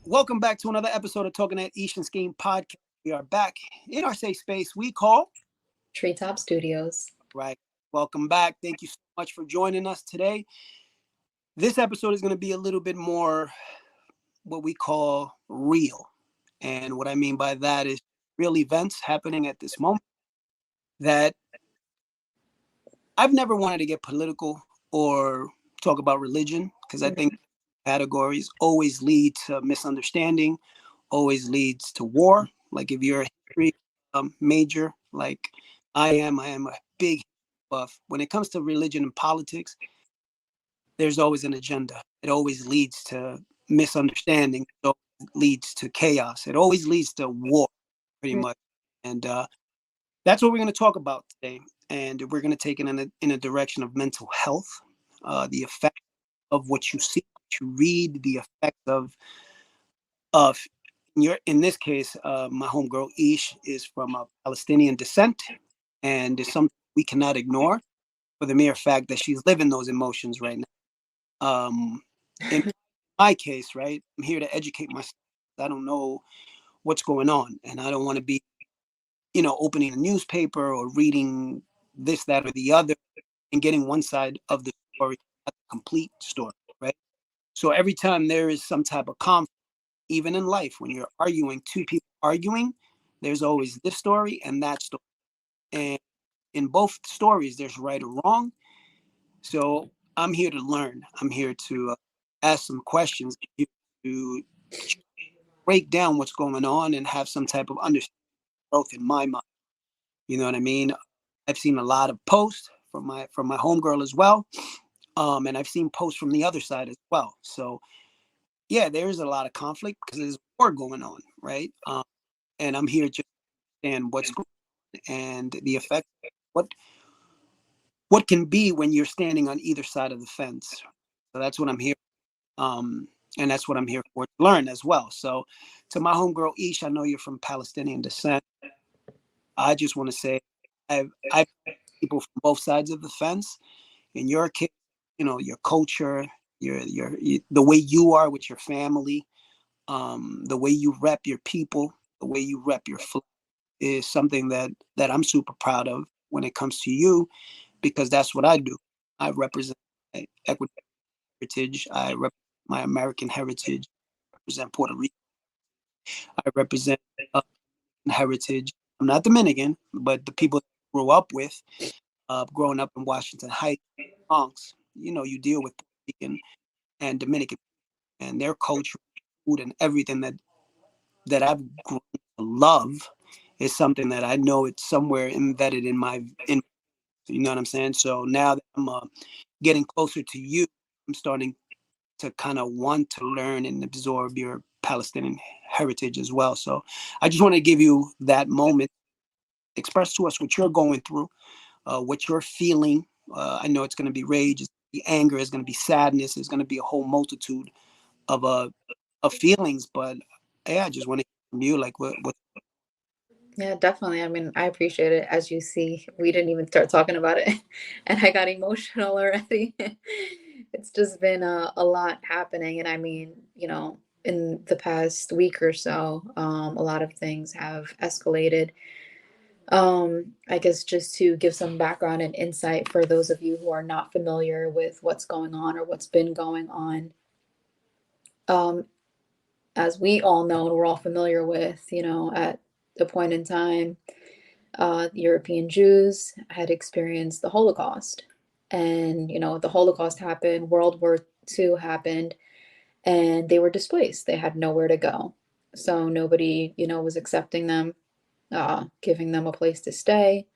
Welcome back to another episode of Talking at Ish and Skeen podcast. We are back in our safe space we call Treetop Studios. Right. Welcome back. Thank you so much for joining us today. This episode is going to be a little bit more what we call real. And what I mean by that is real events happening at this moment that I've never wanted to get political or talk about religion because I think categories always lead to misunderstanding, always leads to war. Like if you're a history major, like I am a big buff. When it comes to religion and politics, there's always an agenda. It always leads to misunderstanding. It always leads to chaos. It always leads to war, pretty much. And that's what we're going to talk about today. And we're going to take it in a direction of mental health, the effect of what you see, what you read, the effect of in this case, my homegirl Ish is from a Palestinian descent, and it's something we cannot ignore for the mere fact that she's living those emotions right now. In my case, right, I'm here to educate myself. I don't know what's going on, and I don't want to be, opening a newspaper or reading this, that, or the other, and getting one side of the story, not the complete story, right? So every time there is some type of conflict, even in life, when you're arguing, two people arguing, there's always this story and that story. And in both stories, there's right or wrong. So I'm here to learn. I'm here to ask some questions, to break down what's going on and have some type of understanding growth in my mind. You know what I mean? I've seen a lot of posts from my homegirl as well. And I've seen posts from the other side as well. So yeah, there is a lot of conflict because there's war going on, right? And I'm here to understand what's going on and the effect, what can be when you're standing on either side of the fence. So that's what I'm here, and that's what I'm here for, to learn as well. So to my homegirl Ish, I know you're from Palestinian descent. I just want to say I've people from both sides of the fence. In your case, your culture, the way you are with your family, the way you rep your people, the way you rep your flag is something that I'm super proud of when it comes to you, because that's what I do. I represent my Ecuadorian heritage. I represent my American heritage. I represent Puerto Rico. I represent heritage. I'm not Dominican, but the people that I grew up with, growing up in Washington Heights, Bronx, you deal with Puerto Rican and Dominican and their culture, food, and everything that I've grown to love is something that I know it's somewhere embedded in you know what I'm saying? So now that I'm getting closer to you, I'm starting to kind of want to learn and absorb your Palestinian heritage as well. So I just want to give you that moment, express to us what you're going through, what you're feeling. I know it's going to be rage, it's going to be anger, it's going to be sadness, it's going to be a whole multitude of feelings. But yeah, I just want to hear from you, like what. Yeah, definitely. I mean, I appreciate it. As you see, we didn't even start talking about it, and I got emotional already. It's just been a lot happening. And I mean, in the past week or so, a lot of things have escalated. I guess just to give some background and insight for those of you who are not familiar with what's going on or what's been going on. Um, as we all know and we're all familiar with, at the point in time, European Jews had experienced the Holocaust. And, the Holocaust happened, World War II happened, and they were displaced. They had nowhere to go. So nobody, was accepting them, giving them a place to stay.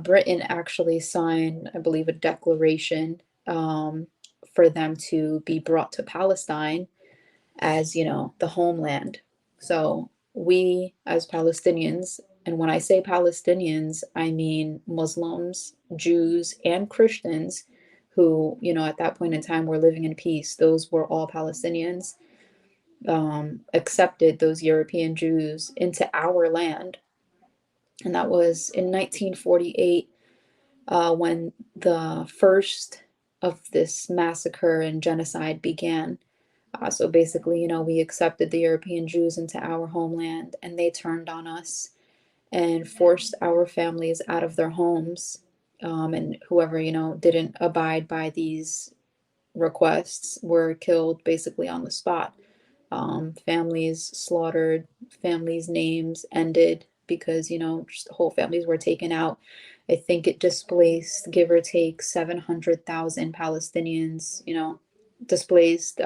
Britain actually signed, I believe, a declaration for them to be brought to Palestine as, the homeland. So we as Palestinians, and when I say Palestinians, I mean Muslims, Jews, and Christians who, at that point in time were living in peace. Those were all Palestinians, accepted those European Jews into our land. And that was in 1948 when the first of this massacre and genocide began. So basically, we accepted the European Jews into our homeland, and they turned on us and forced our families out of their homes. And whoever, didn't abide by these requests were killed basically on the spot. Families slaughtered, families' names ended because, just whole families were taken out. I think it displaced, give or take, 700,000 Palestinians, displaced,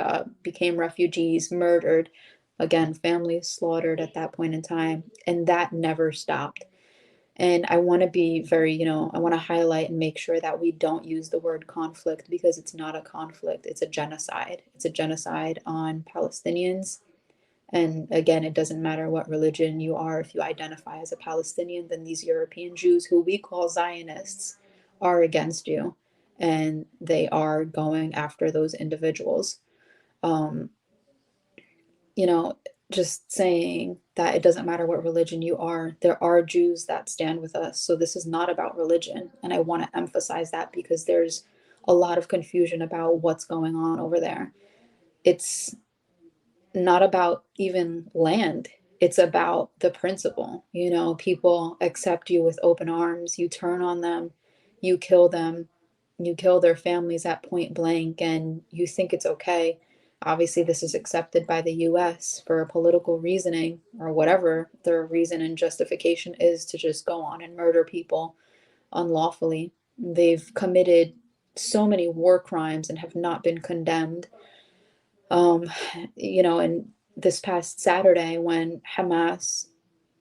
became refugees, murdered. Again, families slaughtered at that point in time. And that never stopped. And I want to be very, I want to highlight and make sure that we don't use the word conflict, because it's not a conflict, it's a genocide. It's a genocide on Palestinians. And again, it doesn't matter what religion you are. If you identify as a Palestinian, then these European Jews, who we call Zionists, are against you. And they are going after those individuals. Um, you know, just saying that it doesn't matter what religion you are, there are Jews that stand with us. So this is not about religion. And I want to emphasize that, because there's a lot of confusion about what's going on over there. It's not about even land. It's about the principle. People accept you with open arms. You turn on them, you kill them, you kill their families at point blank, and you think it's okay. Obviously, this is accepted by the US for political reasoning, or whatever their reason and justification is, to just go on and murder people unlawfully. They've committed so many war crimes and have not been condemned. um, and this past Saturday, when Hamas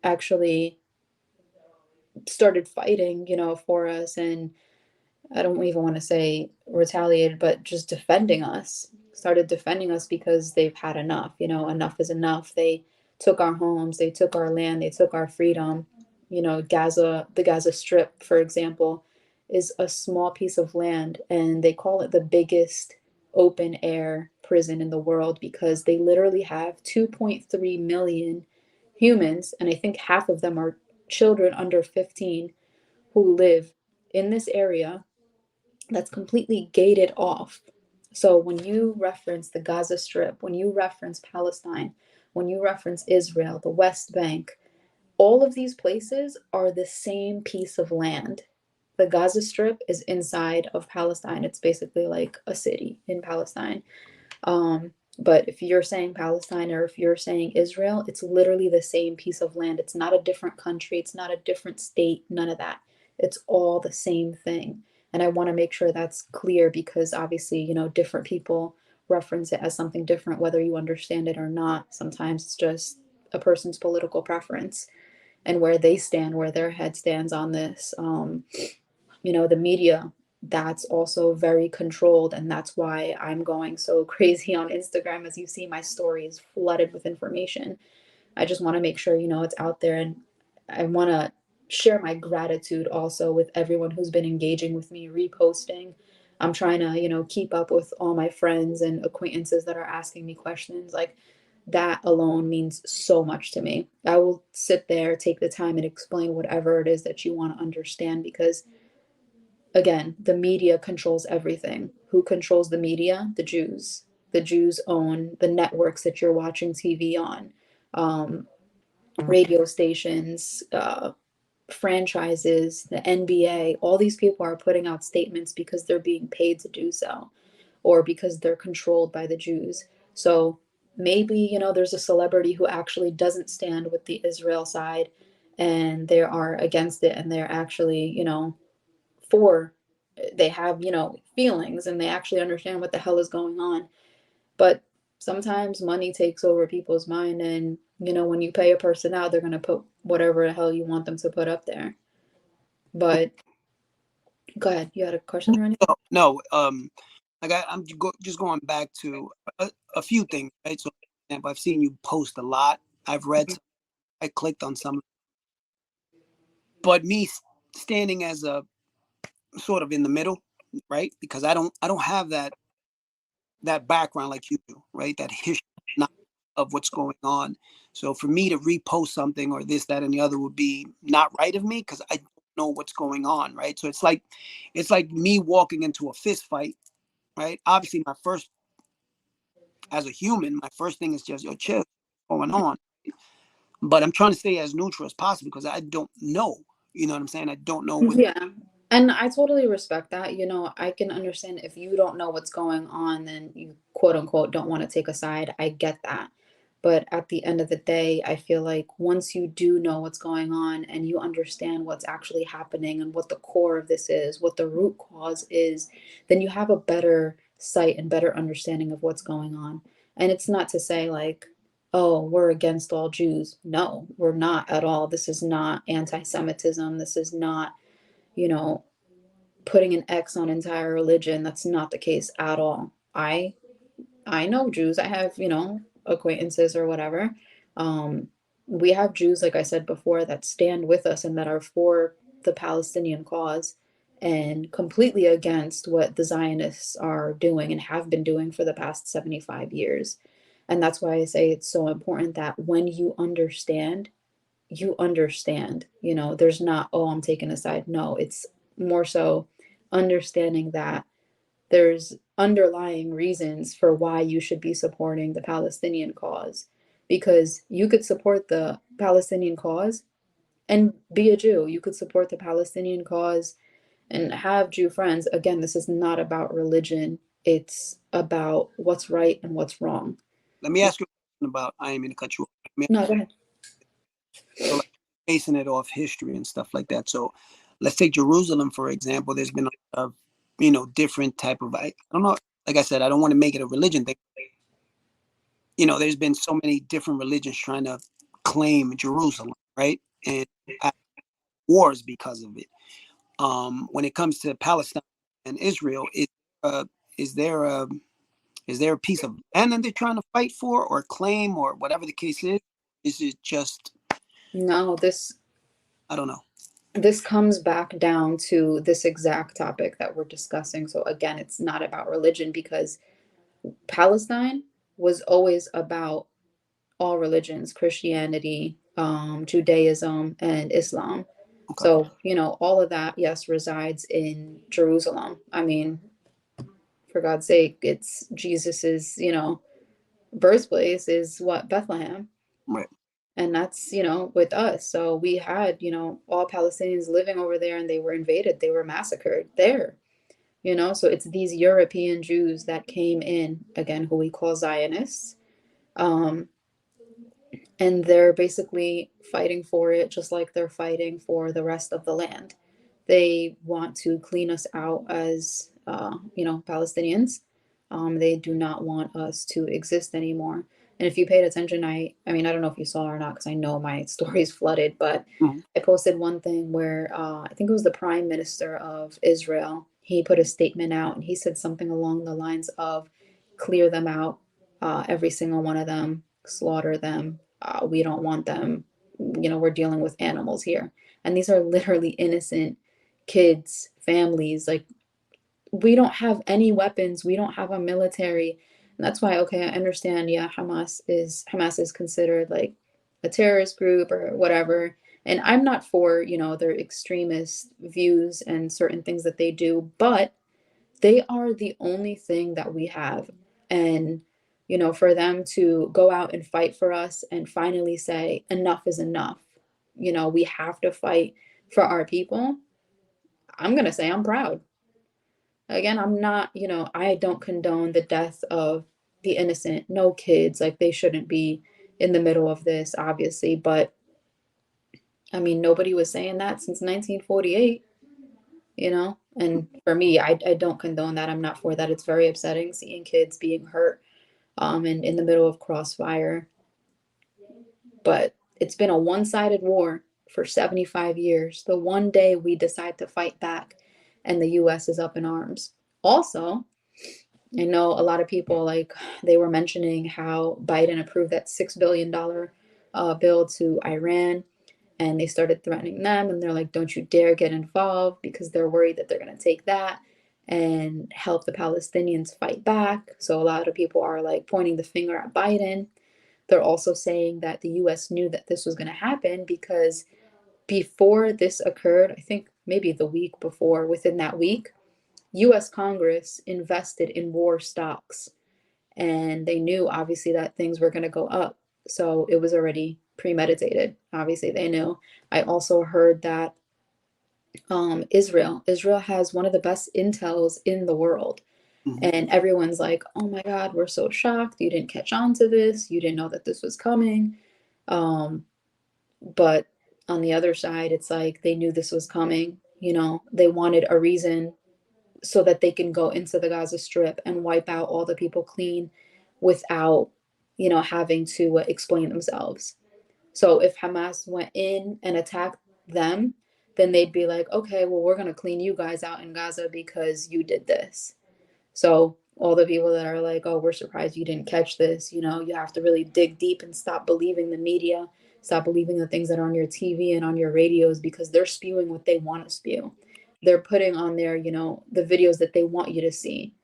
actually started fighting, for us, and I don't even want to say retaliated, but just started defending us, because they've had enough. Enough is enough. They took our homes, they took our land, they took our freedom. The Gaza Strip, for example, is a small piece of land, and they call it the biggest open air prison in the world, because they literally have 2.3 million humans, and I think half of them are children under 15, who live in this area that's completely gated off. So when you reference the Gaza Strip, when you reference Palestine, when you reference Israel, the West Bank, all of these places are the same piece of land. The Gaza Strip is inside of Palestine. It's basically like a city in Palestine. But if you're saying Palestine, or if you're saying Israel, it's literally the same piece of land. It's not a different country. It's not a different state. None of that. It's all the same thing. And I want to make sure that's clear, because obviously, different people reference it as something different, whether you understand it or not. Sometimes it's just a person's political preference and where they stand, where their head stands on this. The media, that's also very controlled, and that's why I'm going so crazy on Instagram. As you see, my story is flooded with information. I just want to make sure it's out there, and I want to share my gratitude also with everyone who's been engaging with me, reposting. I'm trying to keep up with all my friends and acquaintances that are asking me questions. Like, that alone means so much to me. I will sit there, take the time, and explain whatever it is that you want to understand, because again, the media controls everything. Who controls the media? The Jews. The Jews own the networks that you're watching TV on, radio stations, franchises, the NBA. All these people are putting out statements because they're being paid to do so, or because they're controlled by the Jews. So maybe, there's a celebrity who actually doesn't stand with the Israel side, and they are against it, and they're actually, for they have feelings, and they actually understand what the hell is going on. But sometimes money takes over people's mind, and when you pay a person out, they're going to put whatever the hell you want them to put up there. But go ahead, you had a question, Ronnie? No, just going back to a few things, right? So, for example, I've seen you post a lot. I've read, I clicked on some, but me standing as a sort of in the middle, right? Because I don't have that background like you do, right? That history of what's going on. So for me to repost something or this, that, and the other would be not right of me, because I don't know what's going on, right? So it's like me walking into a fist fight, right? Obviously, my first as a human, my first thing is just, yo, chill, what's going on? But I'm trying to stay as neutral as possible because I don't know. You know what I'm saying? I don't know what. Yeah. And I totally respect that. You know, I can understand if you don't know what's going on, then you quote unquote don't want to take a side. I get that. But at the end of the day, I feel like once you do know what's going on and you understand what's actually happening and what the core of this is, what the root cause is, then you have a better sight and better understanding of what's going on. And it's not to say like, oh, we're against all Jews. No, we're not at all. This is not anti Semitism. This is not, you know, putting an X on entire religion. That's not the case at all. I know Jews. I have, you know, acquaintances or whatever. Um, we have Jews, like I said before, that stand with us and that are for the Palestinian cause and completely against what the Zionists are doing and have been doing for the past 75 years. And that's why I say it's so important that when you understand, you know, there's not, oh, I'm taking a side. No, it's more so understanding that there's underlying reasons for why you should be supporting the Palestinian cause. Because you could support the Palestinian cause and be a Jew. You could support the Palestinian cause and have Jew friends. Again, this is not about religion, it's about what's right and what's wrong. Let me ask you a question about. I ain't mean to cut you off. No, go ahead. So, like, basing it off history and stuff like that. So, let's take Jerusalem for example. There's been a different type of. I don't know. Like I said, I don't want to make it a religion thing. There's been so many different religions trying to claim Jerusalem, right? And wars because of it. When it comes to Palestine and Israel, uh, is there a is there a piece of land that they're trying to fight for or claim or whatever the case is? Is it just, No, I don't know. this comes back down to this exact topic that we're discussing. So again, it's not about religion because Palestine was always about all religions, Christianity, Judaism, and Islam. Okay. So, you know, all of that, yes, resides in Jerusalem. I mean, for God's sake, it's Jesus's, you know, birthplace is what? Bethlehem. Right. And that's, you know, with us. So we had, you know, all Palestinians living over there and they were invaded, they were massacred there, you know. So it's these European Jews that came in, again, who we call Zionists. Um, and they're basically fighting for it just like they're fighting for the rest of the land. They want to clean us out as, you know, Palestinians. They do not want us to exist anymore. And if you paid attention, I mean, I don't know if you saw or not, because I know my story's flooded, but Mhm. I posted one thing where I think it was the Prime Minister of Israel. He put a statement out and he said something along the lines of clear them out, every single one of them, slaughter them. We don't want them. You know, we're dealing with animals here. And these are literally innocent kids, families. Like, we don't have any weapons. We don't have a military. And that's why, okay, I understand, yeah, Hamas is considered like a terrorist group or whatever. And I'm not for, you know, their extremist views and certain things that they do, but they are the only thing that we have. And, you know, for them to go out and fight for us and finally say, enough is enough, you know, we have to fight for our people. I'm going to say I'm proud. Again, I'm not, you know, I don't condone the death of the innocent, no kids, like they shouldn't be in the middle of this, obviously. But I mean, nobody was saying that since 1948, you know? And for me, I don't condone that. I'm not for that. It's very upsetting seeing kids being hurt, and in the middle of crossfire. But it's been a one-sided war for 75 years. The one day we decide to fight back and the US is up in arms. Also, I know a lot of people, like, they were mentioning how Biden approved that $6 billion bill to Iran, and they started threatening them, and they're like, don't you dare get involved, because they're worried that they're going to take that and help the Palestinians fight back. So a lot of people are like pointing the finger at Biden. They're also saying that the US knew that this was going to happen because before this occurred, I think maybe the week before, within that week, US Congress invested in war stocks. and they knew obviously that things were going to go up. So it was already premeditated. Obviously, they knew. I also heard that Israel has one of the best intels in the world. Mhm. And everyone's like, oh my God, we're so shocked. You didn't catch on to this. You didn't know that this was coming. Um, but on the other side, it's like they knew this was coming. You know, they wanted a reason so that they can go into the Gaza Strip and wipe out all the people clean without, having to explain themselves. So if Hamas went in and attacked them, then they'd be like, okay, well, we're going to clean you guys out in Gaza because you did this. So all the people that are like, oh, we're surprised you didn't catch this, you have to really dig deep and stop believing the media, stop believing the things that are on your TV and on your radios because they're spewing what they want to spew. They're putting on there, the videos that they want you to see.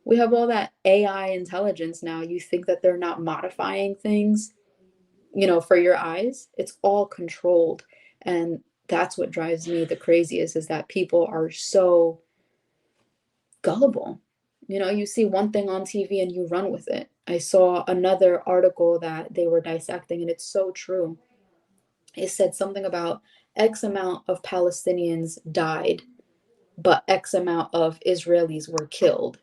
We have all that AI intelligence now. You think that they're not modifying things, for your eyes? It's all controlled. And that's what drives me the craziest is that people are so gullible. You see one thing on TV and you run with it. I saw another article that they were dissecting, and it's so true. It said something about X amount of Palestinians died, but X amount of Israelis were killed.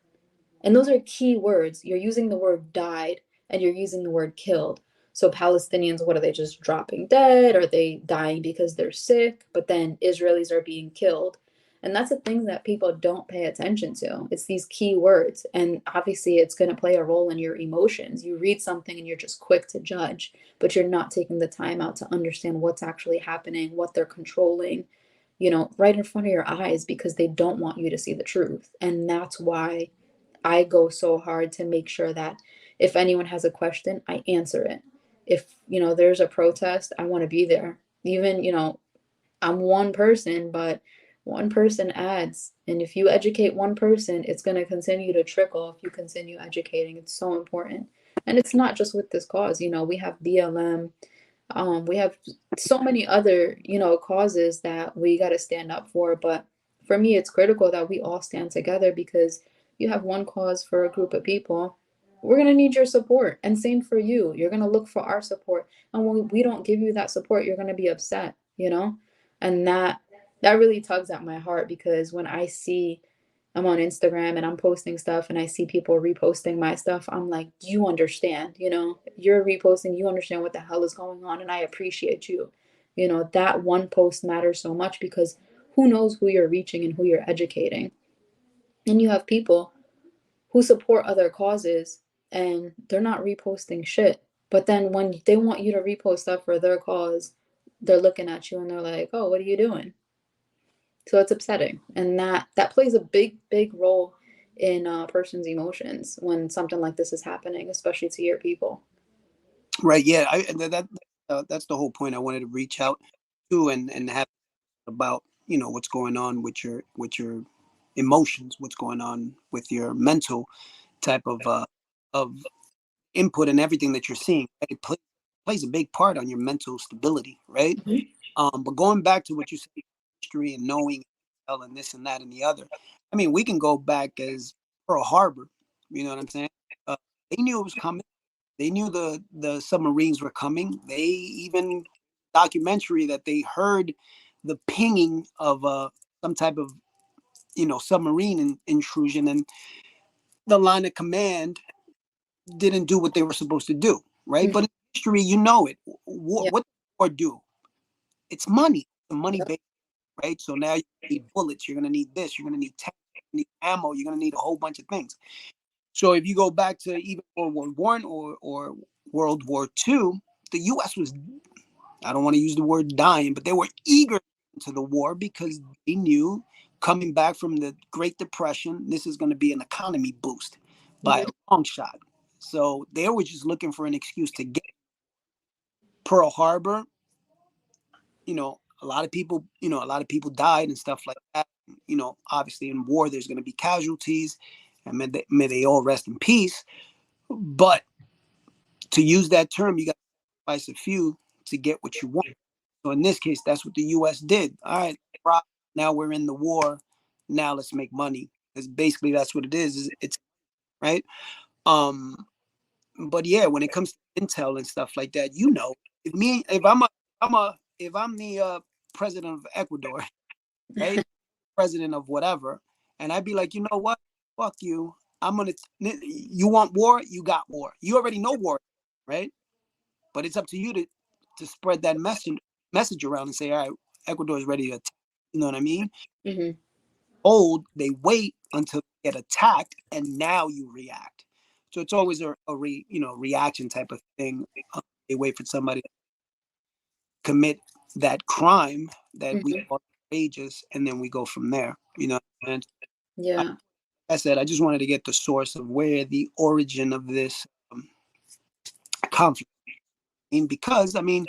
And those are key words. You're using the word died and you're using the word killed. So Palestinians, what are they just dropping dead? Are they dying because they're sick? But then Israelis are being killed. And that's the thing that people don't pay attention to. It's these key words. And obviously, it's going to play a role in your emotions. You read something and you're just quick to judge, but you're not taking the time out to understand what's actually happening, what they're controlling, right in front of your eyes because they don't want you to see the truth. And that's why I go so hard to make sure that if anyone has a question, I answer it. If, there's a protest, I want to be there. Even, I'm one person, but one person adds. And if you educate one person, it's going to continue to trickle if you continue educating. It's so important. And it's not just with this cause. We have BLM. We have so many other, causes that we got to stand up for. But for me, it's critical that we all stand together because you have one cause for a group of people. We're going to need your support. And same for you. You're going to look for our support. And when we don't give you that support, you're going to be upset. And that really tugs at my heart because when I'm on Instagram and I'm posting stuff and I see people reposting my stuff, I'm like, you understand, you're reposting, you understand what the hell is going on, and I appreciate you. That one post matters so much because who knows who you're reaching and who you're educating. And you have people who support other causes and they're not reposting shit. But then when they want you to repost stuff for their cause, they're looking at you and they're like, oh, what are you doing? So it's upsetting, and that plays a big role in a person's emotions when something like this is happening, especially to your people. Right. Yeah. That's the whole point. I wanted to reach out to and have about what's going on with your emotions, what's going on with your mental type of input and everything that you're seeing. It plays a big part on your mental stability, right? Mhm. But going back to what you said, history and knowing and this and that and the other. I mean, we can go back as Pearl Harbor. You know what I'm saying? Uh, they knew it was coming. They knew the submarines were coming. They even documentary that they heard the pinging of some type of submarine intrusion, and the line of command didn't do what they were supposed to do, right? Mhm. But in history, you know it. Yeah. What or do? It's money. The money Yep. based, right? So now you need bullets. You're gonna need this. You're gonna need tanks. You need ammo. You're gonna need a whole bunch of things. So if you go back to even World War I or World War II, the U.S. was, I don't want to use the word dying, but they were eager to the war because they knew coming back from the Great Depression, this is going to be an economy boost by Mhm. a long shot. So they were just looking for an excuse to get Pearl Harbor. A lot of people died and stuff like that. Obviously in war, there's going to be casualties, and may they all rest in peace. But to use that term, you got to sacrifice a few to get what you want. So in this case, that's what the U.S. did. All right, now we're in the war. Now let's make money. Because basically that's what it is. It's right. but yeah, when it comes to intel and stuff like that, if I'm the president of Ecuador, right, president of whatever, and I'd be like, you know what, fuck you, you want war, you got war, you already know war, right? But it's up to you to spread that message around and say, all right, Ecuador is ready to attack. You know what I mean? Hmm. They wait until they get attacked, and now you react. So it's always reaction type of thing. They wait for somebody to commit that crime that we Hmm. call outrageous, and then we go from there. And like Yeah. I said, I just wanted to get the source of where the origin of this conflict. Because I mean,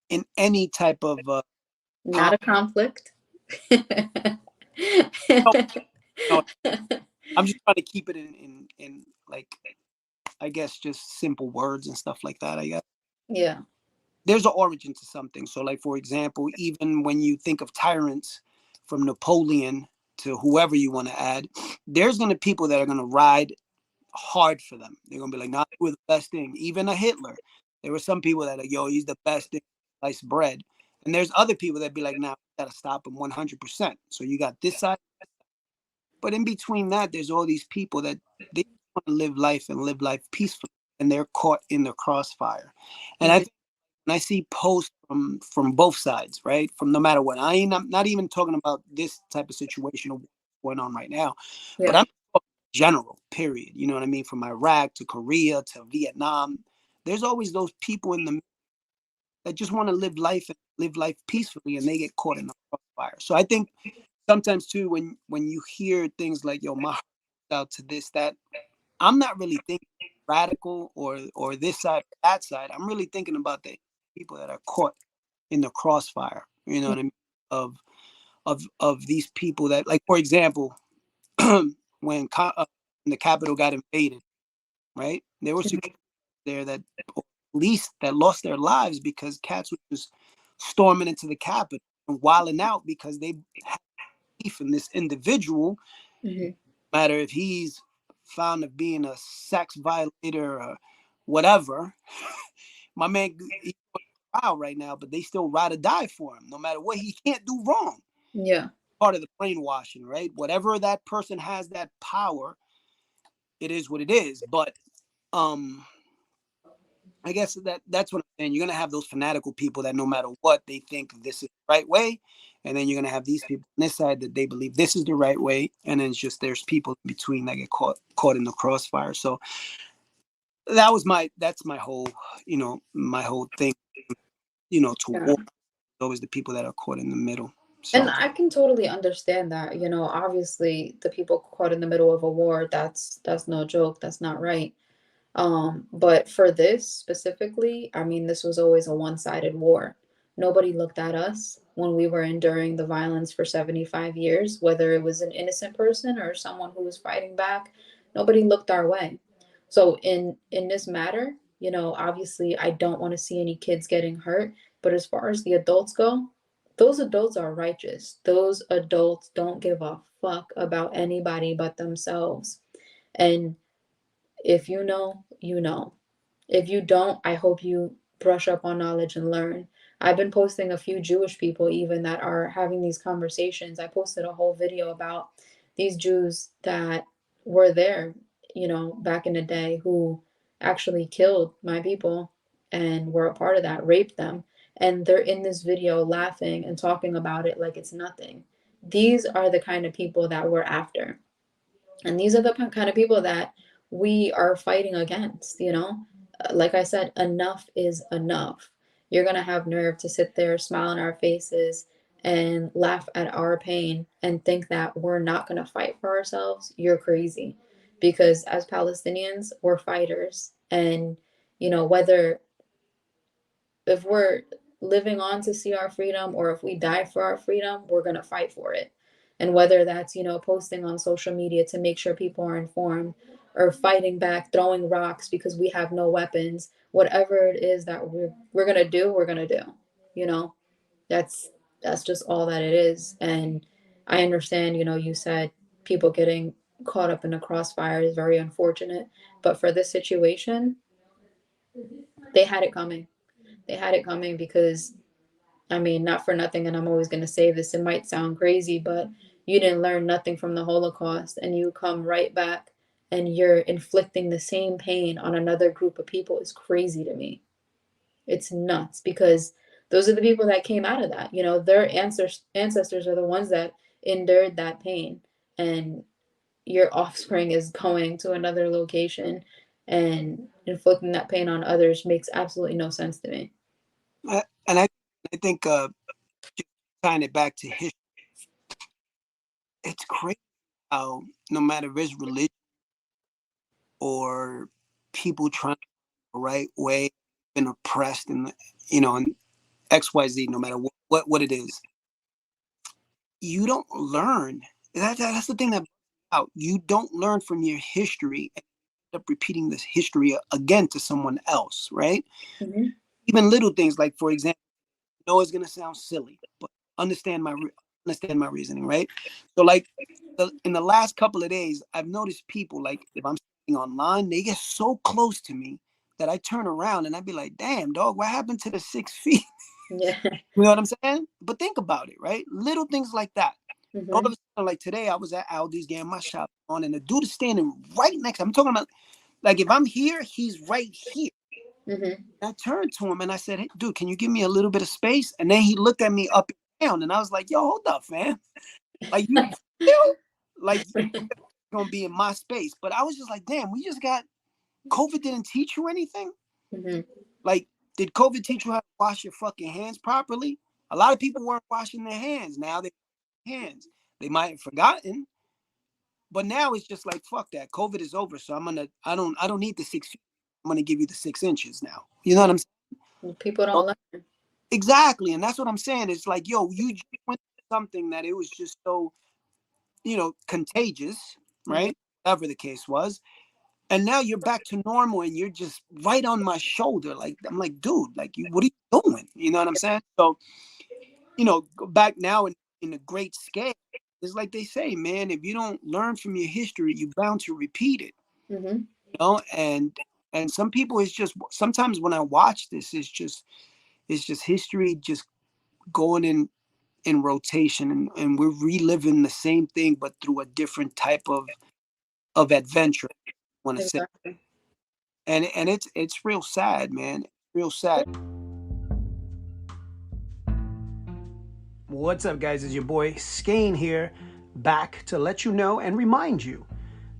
in any type of Not a conflict, conflict. no, no, I'm just trying to keep it in like, I guess, just simple words and stuff like that. I guess Yeah. there's an origin to something. So, like, for example, even when you think of tyrants, from Napoleon to whoever you want to add, there's gonna be people that are gonna ride hard for them. They're gonna be like, "Nah, we're the best thing." Even a Hitler, there were some people that are, "Yo, he's the best thing, sliced bread," and there's other people that be like, "Nah, we gotta stop him 100%." So you got this side, but in between that, there's all these people that they want to live life and live life peacefully, and they're caught in the crossfire. And I Hmm. think when I see posts from both sides, right, from no matter what, I'm not even talking about this type of situation of what's going on right now, but Yeah. I'm talking general, period. You know what I mean? From Iraq to Korea to Vietnam, there's always those people that just want to live life and live life peacefully, and they get caught in the crossfire. So I think sometimes too, when you hear things like, "Yo, my heart goes out to this, that," I'm not really thinking radical or this side or that side. I'm really thinking about the people that are caught in the crossfire. You know what I mean? Of of these people that, like, for example, when the Capitol got invaded, right? There were Mhm. security there that, or police that lost their lives because cats were just storming into the Capitol and wilding out because they had belief in this individual, Mhm. no matter if he's found of being a sex violator or whatever. My man, he's on trial right now, but they still ride or die for him, no matter what. He can't do wrong. Yeah. Part of the brainwashing, right? Whatever that person has that power, it is what it is. But um, I guess that's what I'm saying. You're gonna have those fanatical people that no matter what, they think this is the right way, and then you're gonna have these people on this side that they believe this is the right way, and then it's just there's people in between that get caught in the crossfire. So that's my whole, my whole thing, to Yeah. war. Always the people that are caught in the middle. And So I can totally understand that. Obviously the people caught in the middle of a war, that's no joke. That's not right. But for this specifically, I mean, this was always a one-sided war. Nobody looked at us when we were enduring the violence for 75 years, whether it was an innocent person or someone who was fighting back. Nobody looked our way. So in this matter, obviously I don't want to see any kids getting hurt, but as far as the adults go, those adults are righteous. Those adults don't give a fuck about anybody but themselves. And if you know, you know. If you don't, I hope you brush up on knowledge and learn. I've been posting a few Jewish people even that are having these conversations. I posted a whole video about these Jews that were there, back in the day who actually killed my people and were a part of that, raped them. And they're in this video laughing and talking about it like it's nothing. These are the kind of people that we're after. And these are the kind of people that we are fighting against. Like I said, enough is enough. You're going to have nerve to sit there, smile in our faces, and laugh at our pain and think that we're not going to fight for ourselves. You're crazy. Because as Palestinians, we're fighters. And, whether if we're living on to see our freedom or if we die for our freedom, we're going to fight for it. And whether that's, posting on social media to make sure people are informed or fighting back, throwing rocks because we have no weapons, whatever it is that we're going to do, we're going to do. You know, that's that's just all that it is. And I understand, you said people getting caught up in the crossfire is very unfortunate, but for this situation, They had it coming. They had it coming because, I mean, not for nothing, and I'm always going to say this, it might sound crazy, but you didn't learn nothing from the Holocaust, and you come right back and you're inflicting the same pain on another group of people. Is crazy to me. It's nuts because those are the people that came out of that. You know, their ancestors are the ones that endured that pain, and your offspring is going to another location and inflicting that pain on others makes absolutely no sense to me. And I think just tying it back to history, it's crazy how no matter if it's religion or people trying the right way, been oppressed and and XYZ, no matter what it is, you don't learn. That's the thing that out. You don't learn from your history and end up repeating this history again to someone else, right? Mm-hmm. Even little things like, for example, I know it's gonna sound silly, but understand my reasoning, right? So like in the last couple of days, I've noticed people like if I'm sitting online, they get so close to me that I turn around and I'd be like, damn dog, what happened to the 6 feet? Yeah. You know what I'm saying? But think about it, right? Little things like that. All Mm-hmm. of a sudden, like today, I was at Aldi's getting my shop on, and the dude is standing right next. I'm talking about like if I'm here, he's right here. Mm-hmm. I turned to him and I said, "Hey, dude, can you give me a little bit of space?" And then he looked at me up and down, and I was like, "Yo, hold up, man! Like you feel like you're gonna be in my space?" But I was just like, "Damn, we just got COVID. Didn't teach you anything? Mm-hmm. Like, did COVID teach you how to wash your fucking hands properly? A lot of people weren't washing their hands. Now they hands. They might have forgotten, but now it's just like fuck that. COVID is over, so I don't need the 6 feet. I'm gonna give you the 6 inches now. You know what I'm Mm-hmm. People saying? don't learn. Exactly, and that's what I'm saying. It's like, yo, you just went through something that it was just so contagious, Mm-hmm. right? Whatever the case was, and now you're back to normal, and you're just right on my shoulder. Like I'm like, dude, like what are you doing? You know what I'm saying? So go back now in the great scale. It's like they say, man, if you don't learn from your history, you're bound to repeat it. Mm-hmm. And some people, it's just sometimes when I watch this, it's just history just going in rotation, and we're reliving the same thing but through a different type of adventure, I want to say. Exactly. And it's real sad, man. Real sad. What's up, guys? It's your boy Skeen here, back to let you know and remind you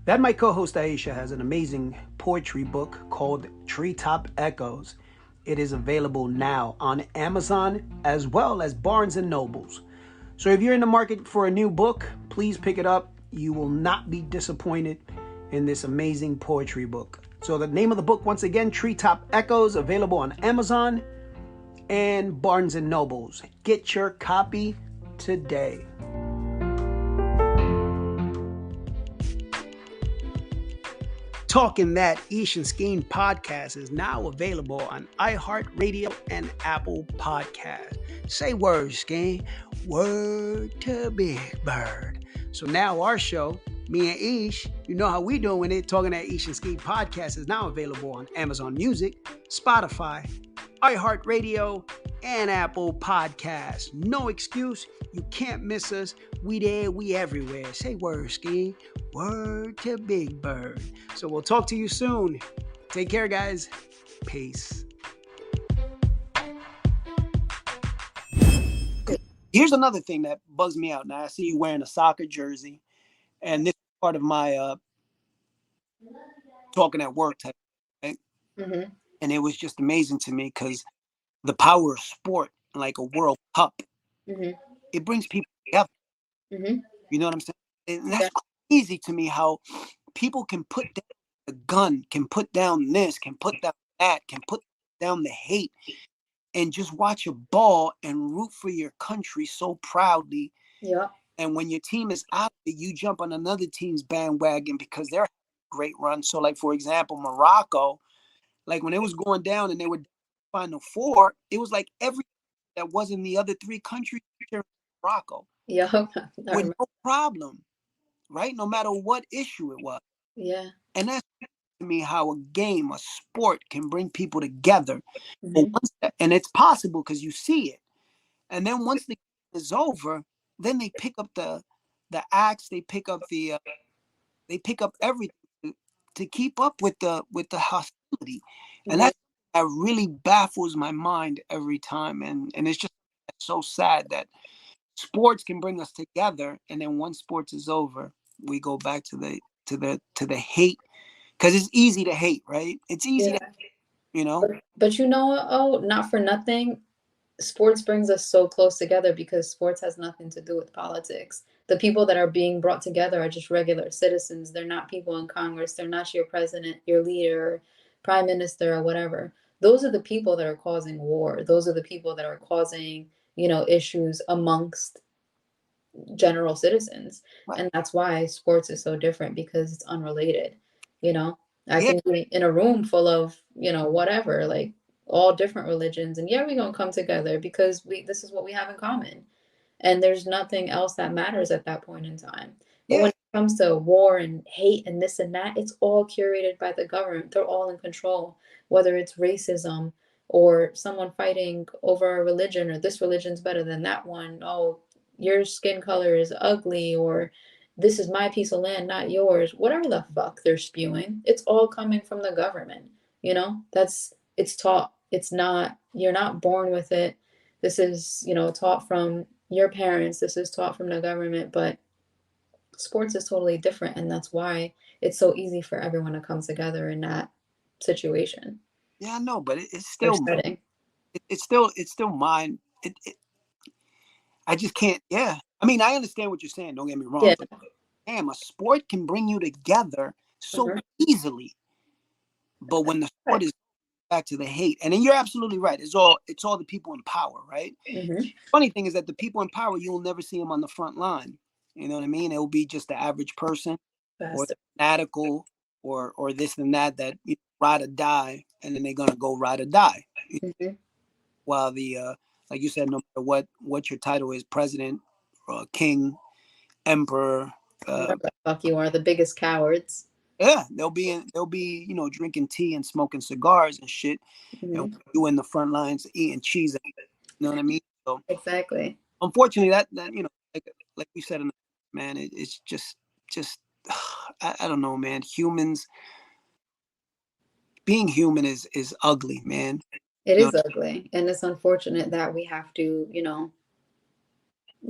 that my co-host Aisha has an amazing poetry book called Treetop Echoes. It is available now on Amazon as well as Barnes and Nobles. So if you're in the market for a new book, please pick it up. You will not be disappointed in this amazing poetry book. So the name of the book, once again, Treetop Echoes, available on Amazon and Barnes and Nobles. Get your copy today. Talking That Ish and Skeen podcast is now available on iHeartRadio and Apple Podcast. Say word, Skeen. Word to Big Bird. So now our show, me and Ish, you know how we doing it. Talking That Ish and Skeen podcast is now available on Amazon Music, Spotify, iHeartRadio, and Apple Podcasts. No excuse. You can't miss us. We there, we everywhere. Say word, Skeen. Word to Big Bird. So we'll talk to you soon. Take care, guys. Peace. Here's another thing that bugs me out. Now I see you wearing a soccer jersey, and this is part of my talking at work type, right? Mm-hmm. And it was just amazing to me because the power of sport, like a World Cup, Mm-hmm. it brings people together. Mm-hmm. You know what I'm saying? And Yeah. that's crazy to me how people can put down the gun, can put down this, can put down that, can put down the hate, and just watch a ball and root for your country so proudly. Yeah. And when your team is out, you jump on another team's bandwagon because they're having a great run. So, like for example, Morocco, like when it was going down and they were Final Four, it was like every that was in the other three countries cheering for Morocco Yeah. I with remember. no problem, right? No matter what issue it was. Yeah. And that's to me how a game, a sport, can bring people together. But Mhm. and it's possible because you see it. And then once the game is over, then they pick up the axe, they pick up everything to keep up with the hostility, and Yeah. that really baffles my mind every time. And it's just so sad that sports can bring us together, and then once sports is over, we go back to the hate, because it's easy to hate, right? It's easy to, Yeah. you know. But you know what? Oh, not for nothing. Sports brings us so close together because sports has nothing to do with politics. The people that are being brought together are just regular citizens. They're not people in Congress. They're not your president, your leader, prime minister, or whatever. Those are the people that are causing war. Those are the people that are causing, issues amongst general citizens. Right. And that's why sports is so different because it's unrelated. You know, I Yeah, can be in a room full of, whatever, like all different religions. And yeah, we're going to come together because this is what we have in common. And there's nothing else that matters at that point in time. But when yeah, it comes to war and hate and this and that, it's all curated by the government. They're all in control, whether it's racism or someone fighting over a religion or this religion's better than that one. Oh, your skin color is ugly, or this is my piece of land, not yours. Whatever the fuck they're spewing, it's all coming from the government. It's taught. It's not, you're not born with it. This is, taught from your parents. This is taught from the government, but sports is totally different. And that's why it's so easy for everyone to come together in that situation yeah. I know, but or setting. it's still mine. I just can't. Yeah, I mean, I understand what you're saying. Don't get me Yeah. wrong, but damn, a sport can bring you together so Mhm. easily. But when the Right. sport is back to the hate, and then you're absolutely right. It's all the people in power, right? Mhm. Funny thing is that the people in power, you'll never see them on the front line. You know what I mean? It will be just the average person, or Faster. fanatical, or this and that ride or die, and then they're gonna go ride or die. Mhm. While the like you said, no matter what your title is, president, king, emperor, Whatever the fuck you are, the biggest cowards. yeah, they'll be drinking tea and smoking cigars and shit, and Mhm. you in the front lines eating cheese. You know what I mean? So Exactly. unfortunately, that like we said, man, it's just I don't know, man. Humans being human is ugly, man. It You know, is ugly. And it's unfortunate that we have to,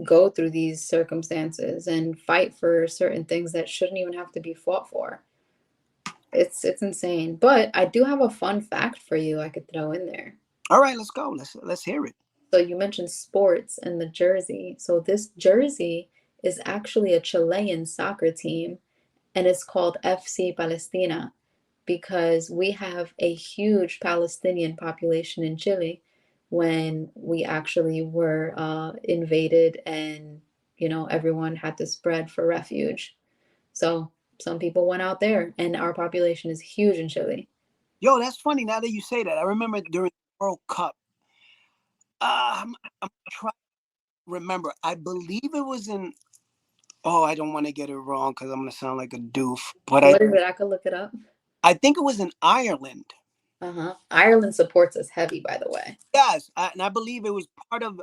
go through these circumstances and fight for certain things that shouldn't even have to be fought for. It's insane. But I do have a fun fact for you I could throw in there. all right, let's go. Let's hear it. So you mentioned sports and the jersey. So this jersey is actually a Chilean soccer team and it's called FC Palestina because we have a huge Palestinian population in Chile when we actually were invaded and everyone had to spread for refuge. So some people went out there and our population is huge in Chile. Yo, that's funny. Now that you say that, I remember during the World Cup. I'm trying to remember. I believe it was in. Oh, I don't want to get it wrong because I'm gonna sound like a doof. But I What is it? I could look it up. I think it was in Ireland. Uh-huh. Ireland supports us heavy, by the way. Yes, and I believe it was part of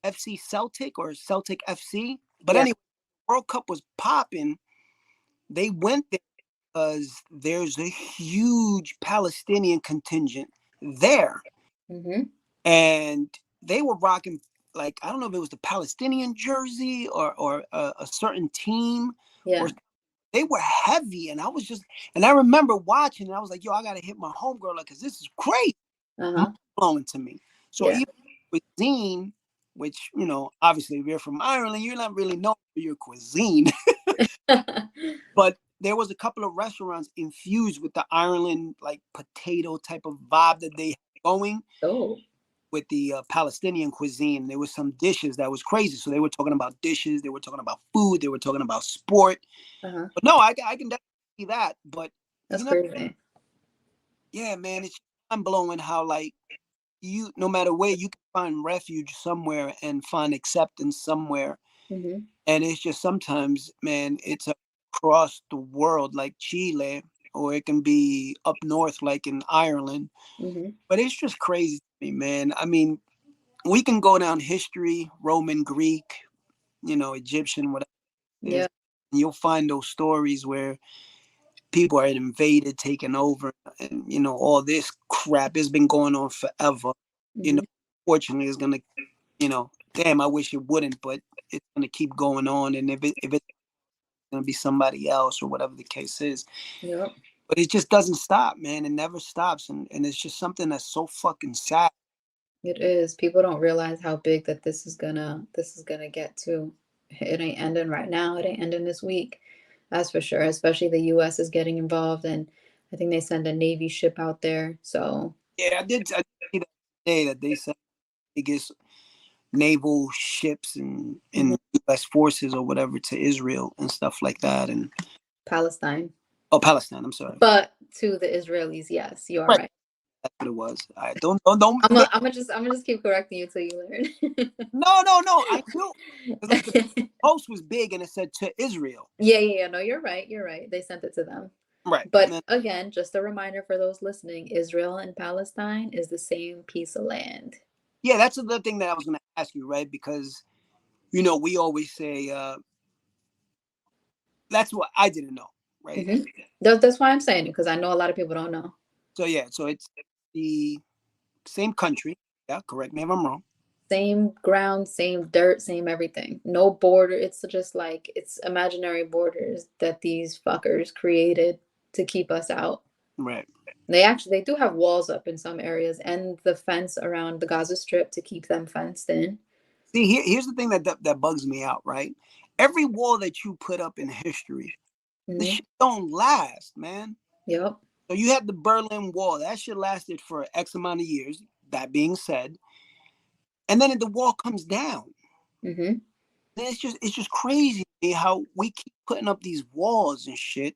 FC Celtic or Celtic FC. But Yeah. anyway, World Cup was popping. They went there because there's a huge Palestinian contingent there, Mm-hmm. and they were rocking, like, I don't know if it was the Palestinian jersey or a certain team, or Yeah. they were heavy. And I remember watching, and I was like, yo, I gotta hit my homegirl, like, because this is great, Uh-huh. blowing to me. So Yeah. even cuisine, which obviously if you're from Ireland, you're not really known for your cuisine. But there was a couple of restaurants infused with the Ireland, like, potato type of vibe that they had going Oh. with the Palestinian cuisine. There was some dishes that was crazy. So they were talking about dishes, they were talking about food, they were talking about sport. Uh-huh. But no, I can definitely see that. But That's you know, crazy. yeah, man, it's mind blowing how, like, no matter where, you can find refuge somewhere and find acceptance somewhere. Mm-hmm. And it's just sometimes, man, it's across the world, like Chile. or it can be up north, like in Ireland. Hmm. But it's just crazy to me, man. I mean, we can go down history, Roman, Greek, Egyptian, whatever it is. Yeah. And you'll find those stories where people are invaded, taken over, and all this crap has been going on forever. Hmm. Fortunately, it's gonna, damn, I wish it wouldn't, but it's gonna keep going on. And if it's gonna be somebody else or whatever the case is, Yep. but it just doesn't stop, man. It never stops, and it's just something that's so fucking sad. It is. People don't realize how big that this is gonna get to. It ain't ending right now. It ain't ending this week. That's for sure. Especially the US is getting involved, and I think they send a Navy ship out there. So Yeah, I did see that today that they said biggest naval ships in mhm. U.S. forces or whatever to Israel and stuff like that. And Palestine. oh, Palestine. I'm sorry. But to the Israelis, yes, you are Right, right. that's what it was. All right, don't. I'm gonna just keep correcting you till you learn. No. I knew. It's like the post was big and it said to Israel. Yeah, yeah, yeah. No, you're right. You're right. They sent it to them. Right. And But then, again, just a reminder for those listening, Israel and Palestine is the same piece of land. yeah, that's another thing that I was going to ask you, right? Because we always say that's what I didn't know, right? Hmm. That's why I'm saying it, because I know a lot of people don't know. So yeah, so it's the same country. Yeah, correct me if I'm wrong. Same ground, same dirt, same everything. No border. It's just like it's imaginary borders that these fuckers created to keep us out. Right. They do have walls up in some areas and the fence around the Gaza Strip to keep them fenced in. See, here's the thing that bugs me out, right? Every wall that you put up in history, the Hmm. shit don't last, man. Yep. So you had the Berlin Wall. That shit lasted for X amount of years. That being said, and then the wall comes down. Hmm. And it's just crazy to me how we keep putting up these walls and shit,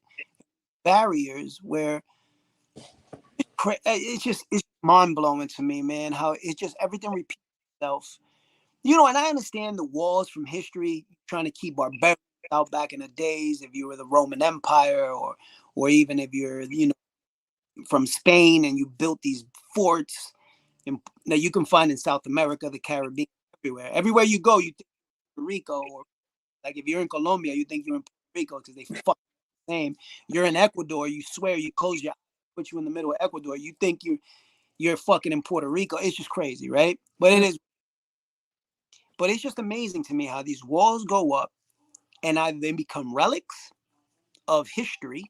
barriers where it's mind blowing to me, man. How it's just everything repeats itself. And I understand the walls from history, trying to keep barbarians out back in the days. If you were the Roman Empire, or even if you're from Spain and you built these forts that you can find in South America, the Caribbean, everywhere. Everywhere you go, you think Puerto Rico, or like if you're in Colombia, you think you're in Puerto Rico because they fuck the same. You're in Ecuador, you swear you close your eyes, put you in the middle of Ecuador, you think you're fucking in Puerto Rico. It's just crazy, right? But it is. But it's just amazing to me how these walls go up and either they become relics of history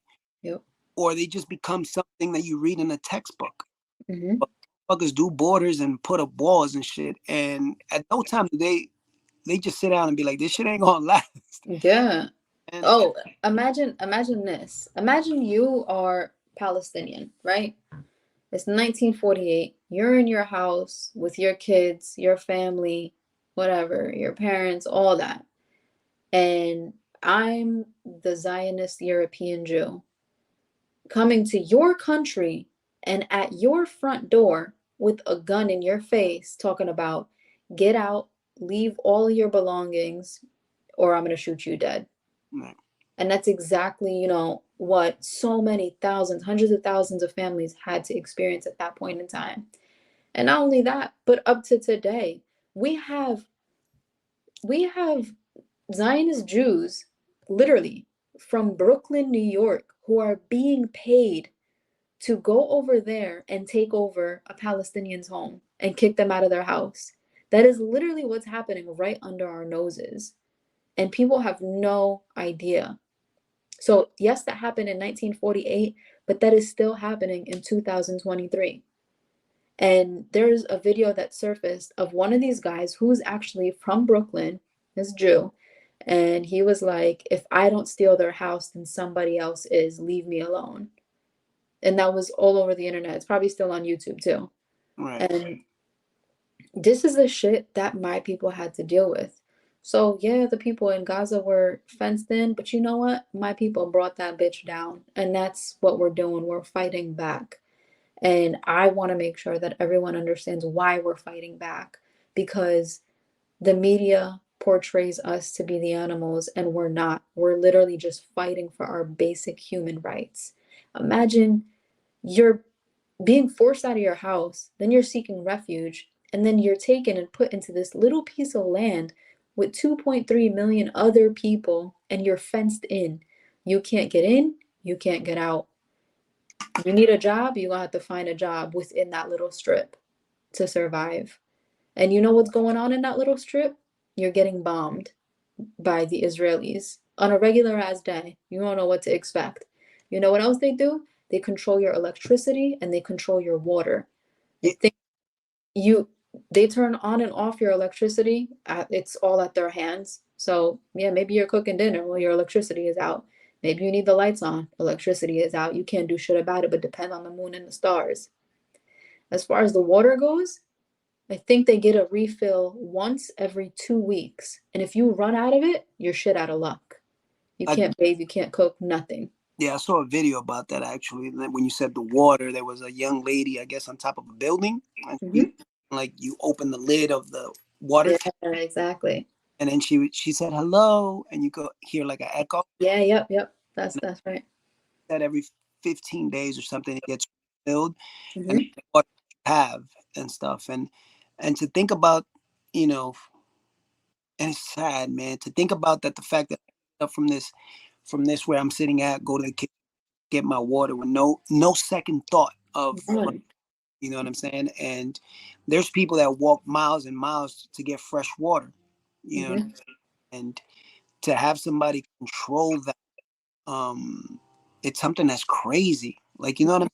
Yep. or they just become something that you read in a textbook. Hmm. But fuckers do borders and put up walls and shit, and at no time do they just sit down and be like, this shit ain't gonna last. Yeah. And Oh, imagine this. Imagine you are Palestinian, right? It's 1948. You're in your house with your kids, your family, whatever, your parents, all that. And I'm the Zionist European Jew coming to your country and at your front door with a gun in your face talking about get out, leave all your belongings, or I'm going to shoot you dead. right, And that's exactly, what so many thousands, hundreds of thousands of families had to experience at that point in time. And not only that, but up to today, we have we have Zionist Jews literally from Brooklyn, New York, who are being paid to go over there and take over a Palestinian's home and kick them out of their house. That is literally what's happening right under our noses. And people have no idea. So, yes, that happened in 1948, but that is still happening in 2023. And there's a video that surfaced of one of these guys who's actually from Brooklyn, this Jew. And he was like, if I don't steal their house, then somebody else is. Leave me alone. And that was all over the internet. It's probably still on YouTube too. right. And this is the shit that my people had to deal with. So yeah, the people in Gaza were fenced in, but you know what? My people brought that bitch down. And that's what we're doing. We're fighting back. And I want to make sure that everyone understands why we're fighting back, because the media portrays us to be the animals and we're not. We're literally just fighting for our basic human rights. Imagine you're being forced out of your house, then you're seeking refuge, and then you're taken and put into this little piece of land with 2.3 million other people, and you're fenced in. You can't get in, you can't get out. You need a job, you're gonna have to find a job within that little strip to survive. And you know what's going on in that little strip? You're getting bombed by the Israelis on a regular ass day. You don't know what to expect. You know what else they do? They control your electricity and they control your water. I Yeah, think you they turn on and off your electricity. It's all at their hands. So yeah, maybe you're cooking dinner while your electricity is out. Maybe you need the lights on. Electricity is out. You can't do shit about it, but depend on the moon and the stars. As far as the water goes, I think they get a refill once every 2 weeks. And if you run out of it, you're shit out of luck. You I, can't bathe, you can't cook, nothing. yeah, I saw a video about that actually. When you said the water, there was a young lady, I guess, on top of a building, and Hmm. like you open the lid of the water, Yeah, exactly. and then she said hello, and you could hear like an echo. Yeah, yep, yep. That's And that's right. that every 15 days or something, it gets filled, and Hmm. what you have and stuff, and to think about, you know, and it's sad, man, to think about that the fact that up from this where I'm sitting at, go to the kitchen, get my water with no second thought of None. you know what I'm saying? And there's people that walk miles and miles to get fresh water, you know, Hmm. and to have somebody control that, it's something that's crazy. Like, you know what I mean?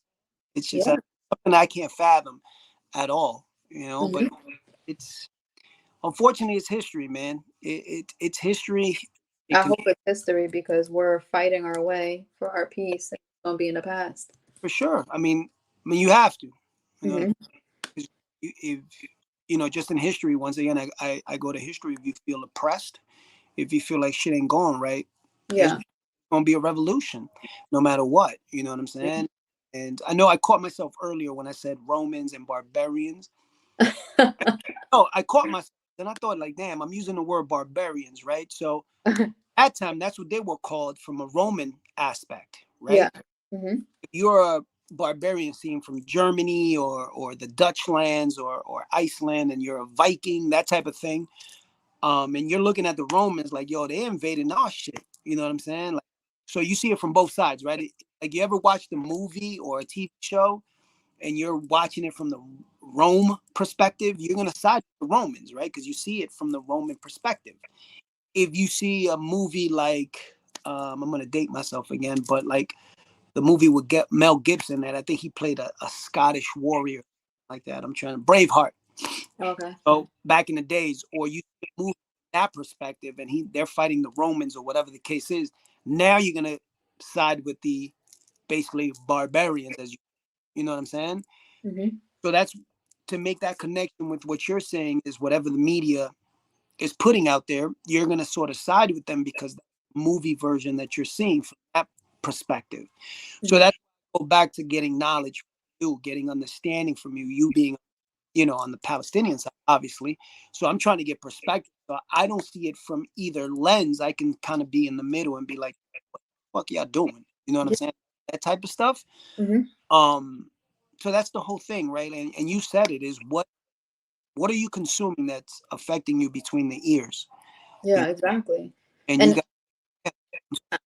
It's just Yeah. something I can't fathom at all, you know, but Hmm. it's unfortunately it's history, man. It's history. It I can hope it's history because we're fighting our way for our peace and it's gonna be in the past. for sure. I mean, you have to, you know, Hmm. because if you know, just in history, once again, I go to history. If you feel oppressed, if you feel like shit ain't going right, there's Yeah. gonna be a revolution, no matter what. You know what I'm saying? And I know I caught myself earlier when I said Romans and barbarians. Oh, I caught myself. Then I thought, like, damn, I'm using the word barbarians, right? So at that time, that's what they were called from a Roman aspect, Yeah. right? Hmm. If you're a barbarian seen from Germany or the Dutch lands or Iceland, and you're a Viking, that type of thing. And you're looking at the Romans like, yo, they invaded our shit. You know what I'm saying? Like, so you see it from both sides, right? Like you ever watched a movie or a TV show and you're watching it from the Rome perspective, you're gonna side with the Romans, right? Because you see it from the Roman perspective. If you see a movie like, I'm gonna date myself again, but like the movie with Mel Gibson that I think he played a Scottish warrior like that. I'm trying to Braveheart. Okay. So back in the days, or you move that perspective, and they're fighting the Romans or whatever the case is. Now you're gonna side with the basically barbarians, as you know what I'm saying. Hmm. So that's to make that connection with what you're saying is whatever the media is putting out there, you're gonna sort of side with them because the movie version that you're seeing from that perspective. So Hmm. that go back to getting knowledge from you, getting understanding from you, you being on the Palestinian side, obviously. So I'm trying to get perspective. So I don't see it from either lens. I can kind of be in the middle and be like, what the fuck y'all doing? You know what I'm Yeah. saying? That type of stuff. Hmm. Um, so that's the whole thing, right? And you said it is what are you consuming that's affecting you between the ears? You Yeah, know, exactly. and you And got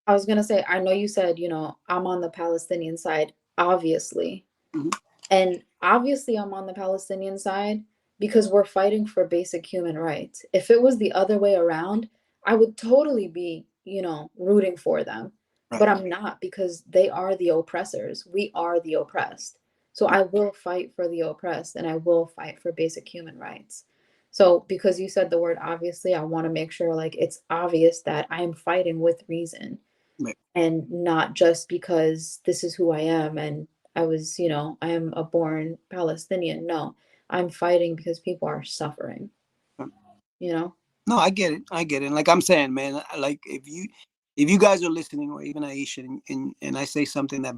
I was gonna say, I know you said, I'm on the Palestinian side, obviously. mhm, And obviously, I'm on the Palestinian side because we're fighting for basic human rights. If it was the other way around, I would totally be, rooting for them. But right, I'm not because they are the oppressors. We are the oppressed. So I will fight for the oppressed and I will fight for basic human rights. So because you said the word obviously, I want to make sure like it's obvious that I am fighting with reason right. and not just because this is who I am and I am a born Palestinian. No, I'm fighting because people are suffering, you know? No, I get it. I get it. And like I'm saying, man, like if you guys are listening, or even Aisha, and I say something that,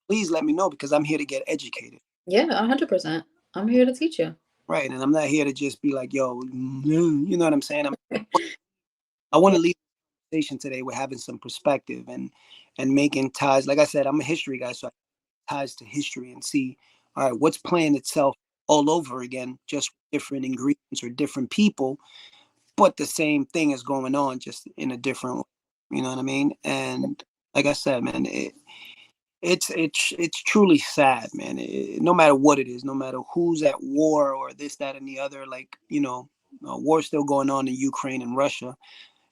please let me know because I'm here to get educated. Yeah, 100%. I'm here to teach you. Right. And I'm not here to just be like, yo, you know what I'm saying? I want Yeah. to leave the conversation today with having some perspective and making ties. Like I said, I'm a history guy, so I ties to history and see, all right, what's playing itself all over again, just different ingredients or different people, but the same thing is going on, just in a different way. You know what I mean? And like I said, man, it's truly sad, man. No matter what it is, no matter who's at war or this, that, and the other, like, war's still going on in Ukraine and Russia.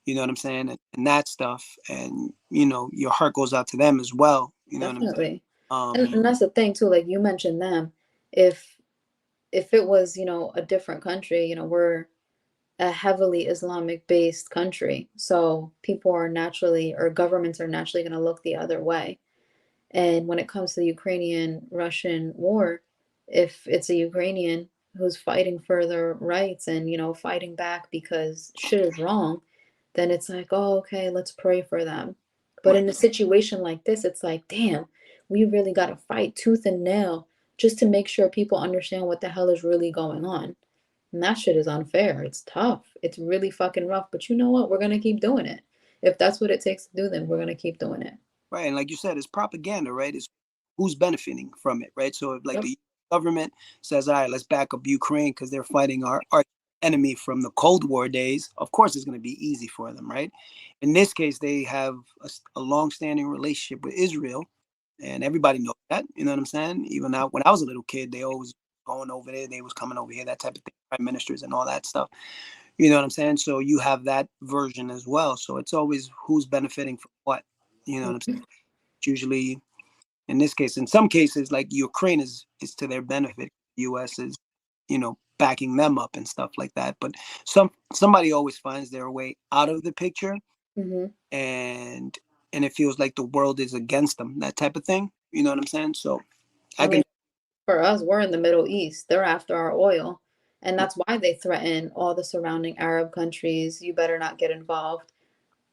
You know what I'm saying? And that stuff, and your heart goes out to them as well. You know what I'm Definitely. saying? And that's the thing too, like you mentioned them. If it was, a different country, we're a heavily Islamic based country. So people are naturally, or governments are naturally going to look the other way. And when it comes to the Ukrainian Russian war, if it's a Ukrainian who's fighting for their rights and, fighting back because shit is wrong, then it's like, oh, okay, let's pray for them. But Right. in a situation like this, it's like, damn, we really got to fight tooth and nail just to make sure people understand what the hell is really going on. And that shit is unfair. It's tough. It's really fucking rough. But you know what? We're going to keep doing it. If that's what it takes to do, then we're going to keep doing it. Right. And like you said, it's propaganda, right? It's who's benefiting from it, right? So if, like, Yep. the government says, all right, let's back up Ukraine because they're fighting our enemy from the Cold War days, of course it's going to be easy for them, right? In this case, they have a long-standing relationship with Israel, and everybody knows that. You know what I'm saying? Even now, when I was a little kid, they always going over there, they was coming over here, that type of thing, prime ministers and all that stuff. You know what I'm saying? So you have that version as well. So it's always who's benefiting from what. You know what I'm saying? It's usually, in this case, in some cases, like Ukraine is to their benefit. The U.S. is, backing them up and stuff like that. But somebody always finds their way out of the picture, Mm-hmm. and it feels like the world is against them. That type of thing. You know what I'm saying? So I I can. mean, for us, we're in the Middle East. They're after our oil. And that's why they threaten all the surrounding Arab countries. You better not get involved.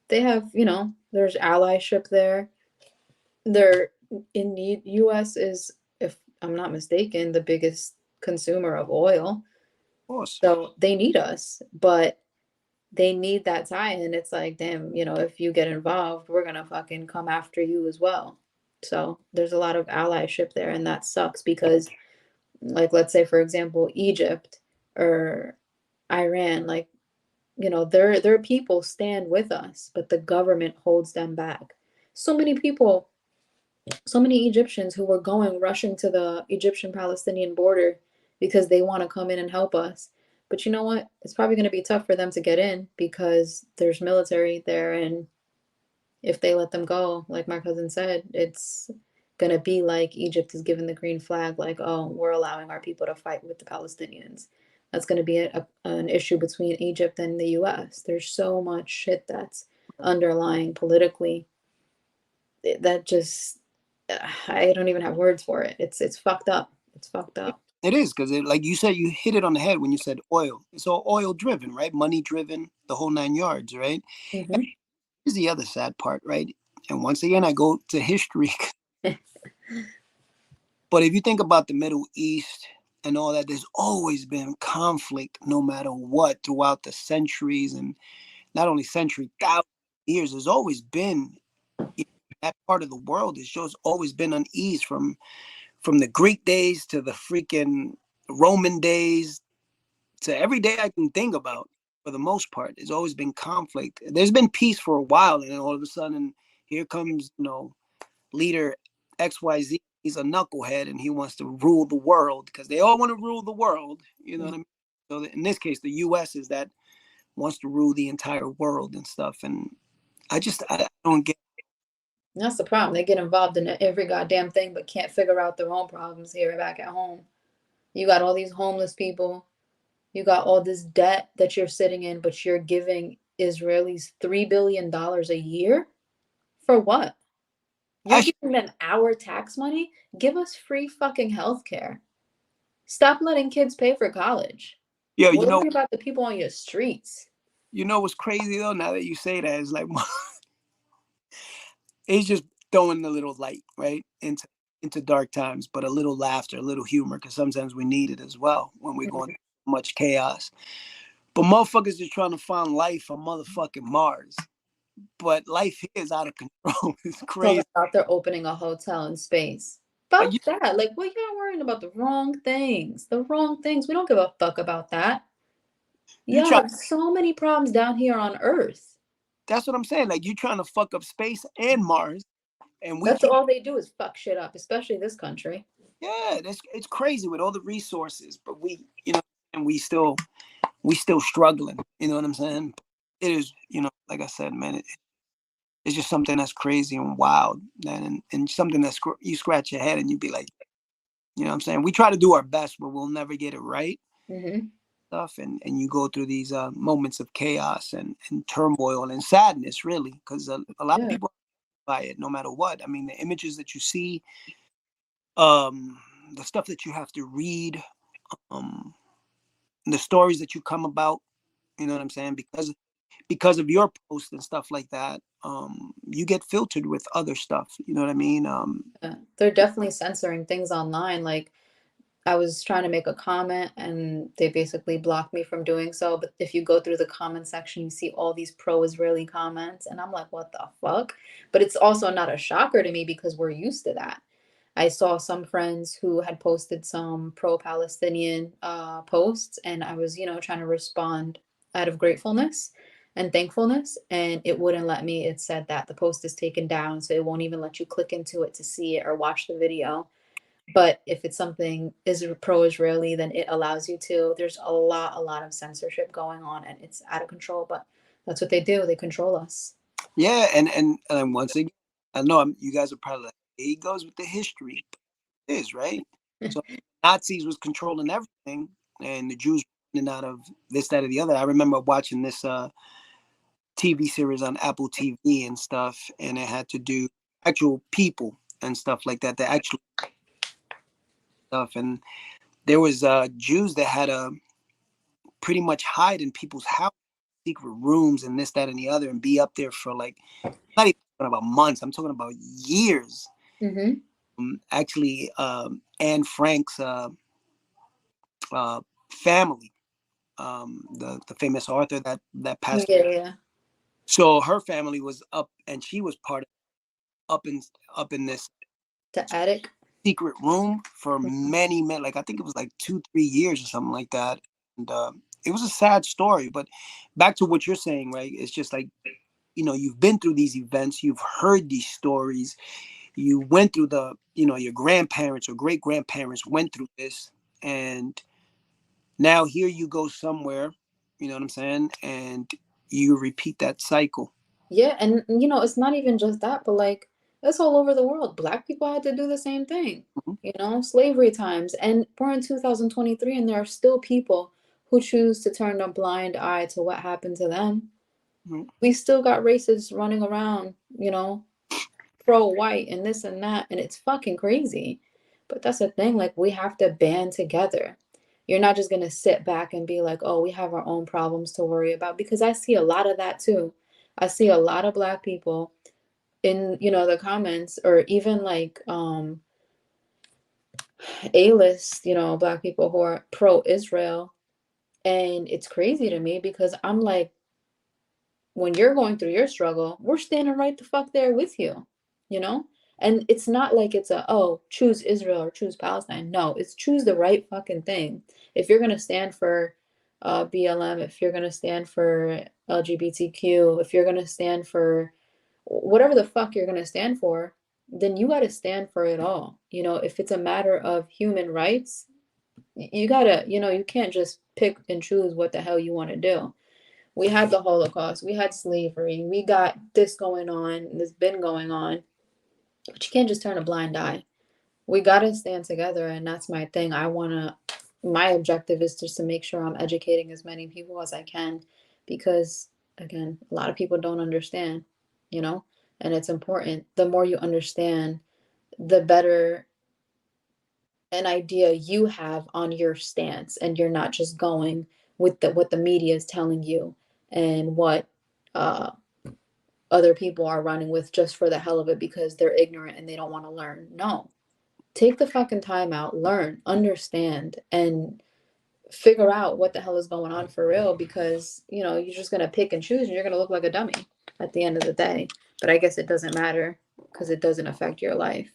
They have, there's allyship there. They're in need. US is, if I'm not mistaken, the biggest consumer of oil. Of course. So they need us, but they need that tie. And it's like, damn, if you get involved, we're going to fucking come after you as well. So there's a lot of allyship there. And that sucks because, like, let's say, for example, Egypt or Iran, like, their people stand with us, but the government holds them back. So many people, so many Egyptians who were rushing to the Egyptian Palestinian border because they want to come in and help us. But you know what? It's probably going to be tough for them to get in because there's military there. And if they let them go, like my cousin said, it's going to be like Egypt is given the green flag, like, oh, we're allowing our people to fight with the Palestinians. That's going to be an issue between Egypt and the US. There's so much shit that's underlying politically that just, I don't even have words for it. It's fucked up. It's fucked up. It is because, like you said, you hit it on the head when you said oil. It's all oil driven, right? Money driven, the whole 9 yards, right? And Mm-hmm. here's the other sad part, right? And once again, I go to history. But if you think about the Middle East and all that, there's always been conflict, no matter what, throughout the centuries, and not only century, thousands of years. There's always been, that part of the world. It's just always been unease from the Greek days to the freaking Roman days to every day I can think about. For the most part, there's always been conflict. There's been peace for a while, and then all of a sudden, here comes leader XYZ. He's a knucklehead, and he wants to rule the world because they all want to rule the world. You know what I mean? So in this case, the U.S. is that wants to rule the entire world and stuff. And I don't get. That's the problem. They get involved in every goddamn thing, but can't figure out their own problems here back at home. You got all these homeless people. You got all this debt that you're sitting in, but you're giving Israelis $3 billion a year for what? You're Actually, giving them our tax money? Give us free fucking healthcare. Stop letting kids pay for college. yo, Worry about the people on your streets. what's crazy though? Now that you say that, it's like it's just throwing a little light right into dark times, but a little laughter, a little humor, because sometimes we need it as well when we're going through much chaos. But motherfuckers just trying to find life on motherfucking Mars. But life here is out of control. It's Talking crazy. about they're opening a hotel in space. Like fuck that. Like, what y'all worrying about? The wrong things. The wrong things. We don't give a fuck about that. you Y'all try. have so many problems down here on Earth. That's what I'm saying. Like you trying to fuck up space and Mars, and we That's keep. all they do is fuck shit up, especially this country. Yeah, it's crazy with all the resources, but we, and we still struggling. You know what I'm saying? It is, like I said, man, it's just something that's crazy and wild, and something that you scratch your head and you be like, you know what I'm saying? We try to do our best, but we'll never get it right. Mm-hmm. Stuff and you go through these moments of chaos and turmoil and sadness, really, because a lot of Yeah. people by it, no matter what. I mean, the images that you see, um, the stuff that you have to read, um, the stories that you come about. You know what I'm saying? Because of your posts and stuff like that, you get filtered with other stuff. You know what I mean? Yeah. They're definitely censoring things online. Like, I was trying to make a comment and they basically blocked me from doing so. But if you go through the comment section, you see all these pro-Israeli comments, and I'm like, what the fuck? But it's also not a shocker to me because we're used to that. I saw some friends who had posted some pro-Palestinian posts, and I was, trying to respond out of gratefulness and thankfulness, and it wouldn't let me. It said that the post is taken down, so it won't even let you click into it to see it or watch the video. But if it's something is pro-Israeli, then it allows you to. There's a lot of censorship going on, and it's out of control. But that's what they do. They control us. yeah, and once again, I know you guys are probably like, he goes with the history. It is right. So Nazis was controlling everything, and the Jews running out of this, that, or the other. I remember watching this TV series on Apple TV and stuff, and it had to do actual people and stuff like that. The actual stuff, and there was Jews that had to pretty much hide in people's house, secret rooms, and this, that, and the other, and be up there for like not even talking about months. I'm talking about years. Mm-hmm. Actually, Anne Frank's uh, family, the famous author that Yeah, passed. yeah. So her family was up, and she was part of up in this The attic. secret room for many, like I think it was like 2-3 years or something like that. And it was a sad story. But back to what you're saying, right? It's just like you've been through these events, you've heard these stories, you went through your grandparents or great grandparents went through this, and now here you go somewhere, you know what I'm saying, and you repeat that cycle. Yeah, and it's not even just that, but like it's all over the world. Black people had to do the same thing, Mhm. slavery times. And we're in 2023, and there are still people who choose to turn a blind eye to what happened to them. Mhm. We still got racists running around, pro-white and this and that, and it's fucking crazy. But that's the thing, like we have to band together. You're not just gonna sit back and be like, oh, we have our own problems to worry about, because I see a lot of that too. I see a lot of black people in, the comments, or even like A-list, black people who are pro-Israel. And it's crazy to me because I'm like, when you're going through your struggle, we're standing right the fuck there with you, you know? And it's not like it's oh, choose Israel or choose Palestine. No, it's choose the right fucking thing. If you're going to stand for BLM, if you're going to stand for LGBTQ, if you're going to stand for whatever the fuck you're going to stand for, then you got to stand for it all. If it's a matter of human rights, you got to, you can't just pick and choose what the hell you want to do. We had the Holocaust, we had slavery, we got this going on, this been going on, but you can't just turn a blind eye. We got to stand together, and that's my thing. My objective is just to make sure I'm educating as many people as I can, because again, a lot of people don't understand, you know, and it's important. The more you understand, the better an idea you have on your stance, and you're not just going with what the media is telling you and what uh, other people are running with just for the hell of it because they're ignorant and they don't want to learn. No, take the fucking time out, learn, understand, and figure out what the hell is going on for real, because you're just going to pick and choose and you're going to look like a dummy at the end of the day. But I guess it doesn't matter because it doesn't affect your life.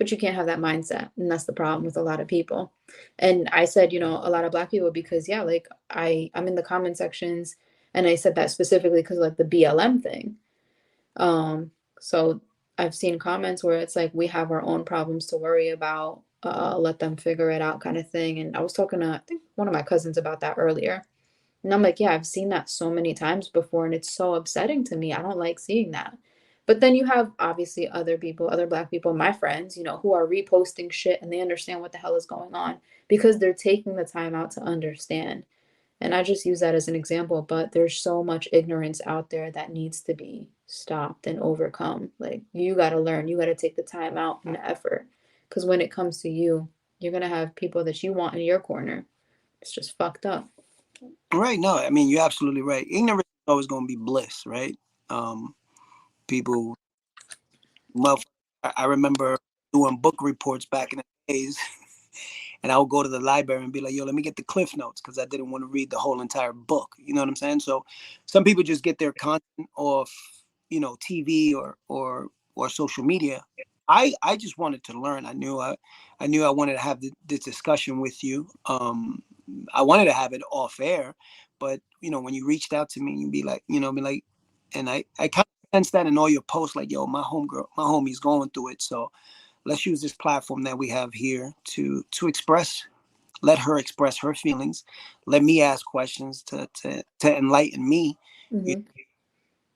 But you can't have that mindset. And that's the problem with a lot of people. And I said, a lot of Black people, because yeah, like I'm in the comment sections, and I said that specifically because like the BLM thing. So I've seen comments where it's like, we have our own problems to worry about. Let them figure it out, kind of thing. And I was talking to, I think, one of my cousins about that earlier. And I'm like, yeah, I've seen that so many times before, and it's so upsetting to me. I don't like seeing that. But then you have obviously other people, other Black people, my friends, who are reposting shit and they understand what the hell is going on because they're taking the time out to understand. And I just use that as an example, but there's so much ignorance out there that needs to be stopped and overcome. Like, you got to learn, you got to take the time out and the effort. Because when it comes to you, you're going to have people that you want in your corner. It's just fucked up. Right. No, I mean, you're absolutely right. Ignorance is always going to be bliss, right? People, well, I remember doing book reports back in the days, and I would go to the library and be like, yo, let me get the cliff notes because I didn't want to read the whole entire book. You know what I'm saying? So some people just get their content off, TV or social media. I just wanted to learn. I knew I wanted to have this discussion with you. I wanted to have it off air, but when you reached out to me, you'd be like, and I kind of sense that in all your posts, like, yo, my homie's going through it. So let's use this platform that we have here to let her express her feelings. Let me ask questions to enlighten me. You Mm-hmm.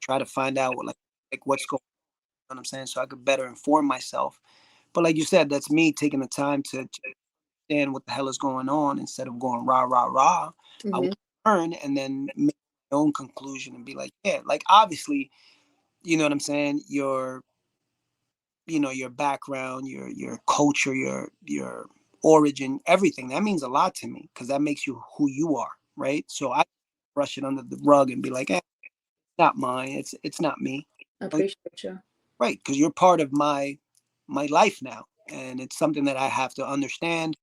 try to find out like what's going on, you know what I'm saying, so I could better inform myself. But like you said, that's me taking the time to understand what the hell is going on instead of going rah rah rah. I want Mm-hmm. to learn and then make my own conclusion and be like, yeah, like obviously, you know what I'm saying, your background, your culture, your origin, everything that means a lot to me because that makes you who you are, right? So I brush it under the rug and be like, it's not mine, it's not me. I appreciate you. Right, because you're part of my life now, and it's something that I have to understand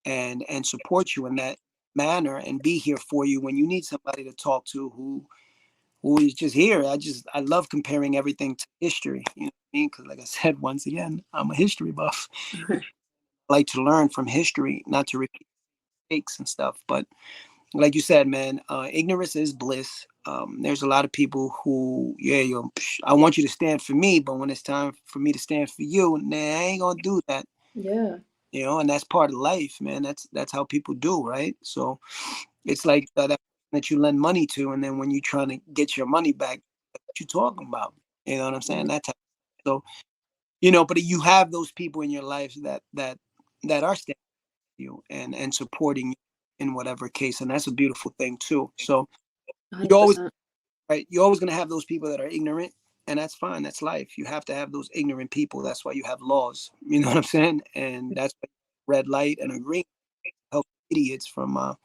and support you in that manner and be here for you when you need somebody to talk to who is just here. I love comparing everything to history, you know what I mean? Because like I said, once again, I'm a history buff. I like to learn from history, not to repeat mistakes and stuff. But like you said, man, ignorance is bliss. There's a lot of people who, yeah, I want you to stand for me, but when it's time for me to stand for you, nah, I ain't gonna do that. Yeah. And that's part of life, man. That's how people do, right? So it's like that you lend money to, and then when you're trying to get your money back, what you talking about? You know what I'm saying? Mm-hmm. That type. So but you have those people in your life that are standing with you and supporting you in whatever case, and that's a beautiful thing too. So you always 100%. right, you're always gonna have those people that are ignorant, and that's fine. That's life. You have to have those ignorant people. That's why you have laws. You know what I'm saying? And that's why red light and a green help idiots from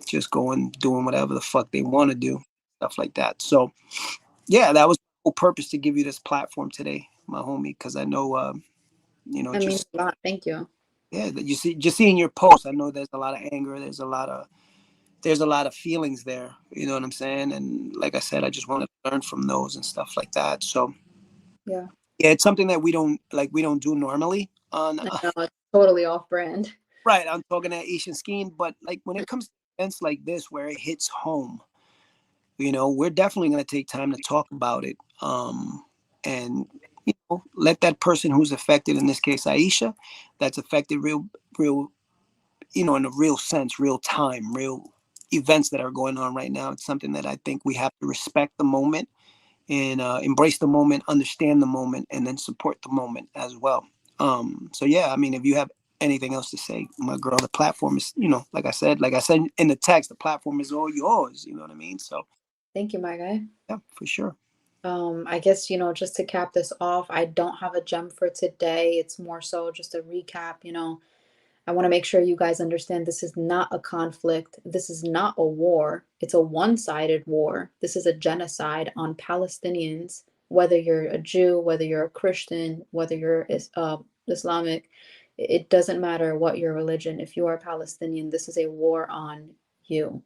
just doing whatever the fuck they want to do, stuff like that. So yeah, that was the whole purpose to give you this platform today, my homie, because I know That means just a lot. Thank you. yeah, that you see, just seeing your posts, I know there's a lot of anger, there's a lot of feelings there, you know what I'm saying? And like I said, I just wanted to learn from those and stuff like that. So Yeah. yeah, it's something that we don't do normally on I know it's totally off brand. right. I'm talking at Asian Skeen, but like when it comes to events like this where it hits home, we're definitely going to take time to talk about it, and let that person who's affected, in this case Aisha, that's affected real, in a real sense, real time, real events that are going on right now. It's something that I think we have to respect the moment and embrace the moment, understand the moment, and then support the moment as well. So yeah, I mean, if you have anything else to say, my girl, the platform is, like I said in the text, the platform is all yours. You know what I mean? So Thank you, my guy. yeah, for sure. I guess, just to cap this off, I don't have a gem for today. It's more so just a recap. I want to make sure you guys understand this is not a conflict. This is not a war. It's a one-sided war. This is a genocide on Palestinians, whether you're a Jew, whether you're a Christian, whether you're Islamic. It doesn't matter what your religion. If you are Palestinian, this is a war on you.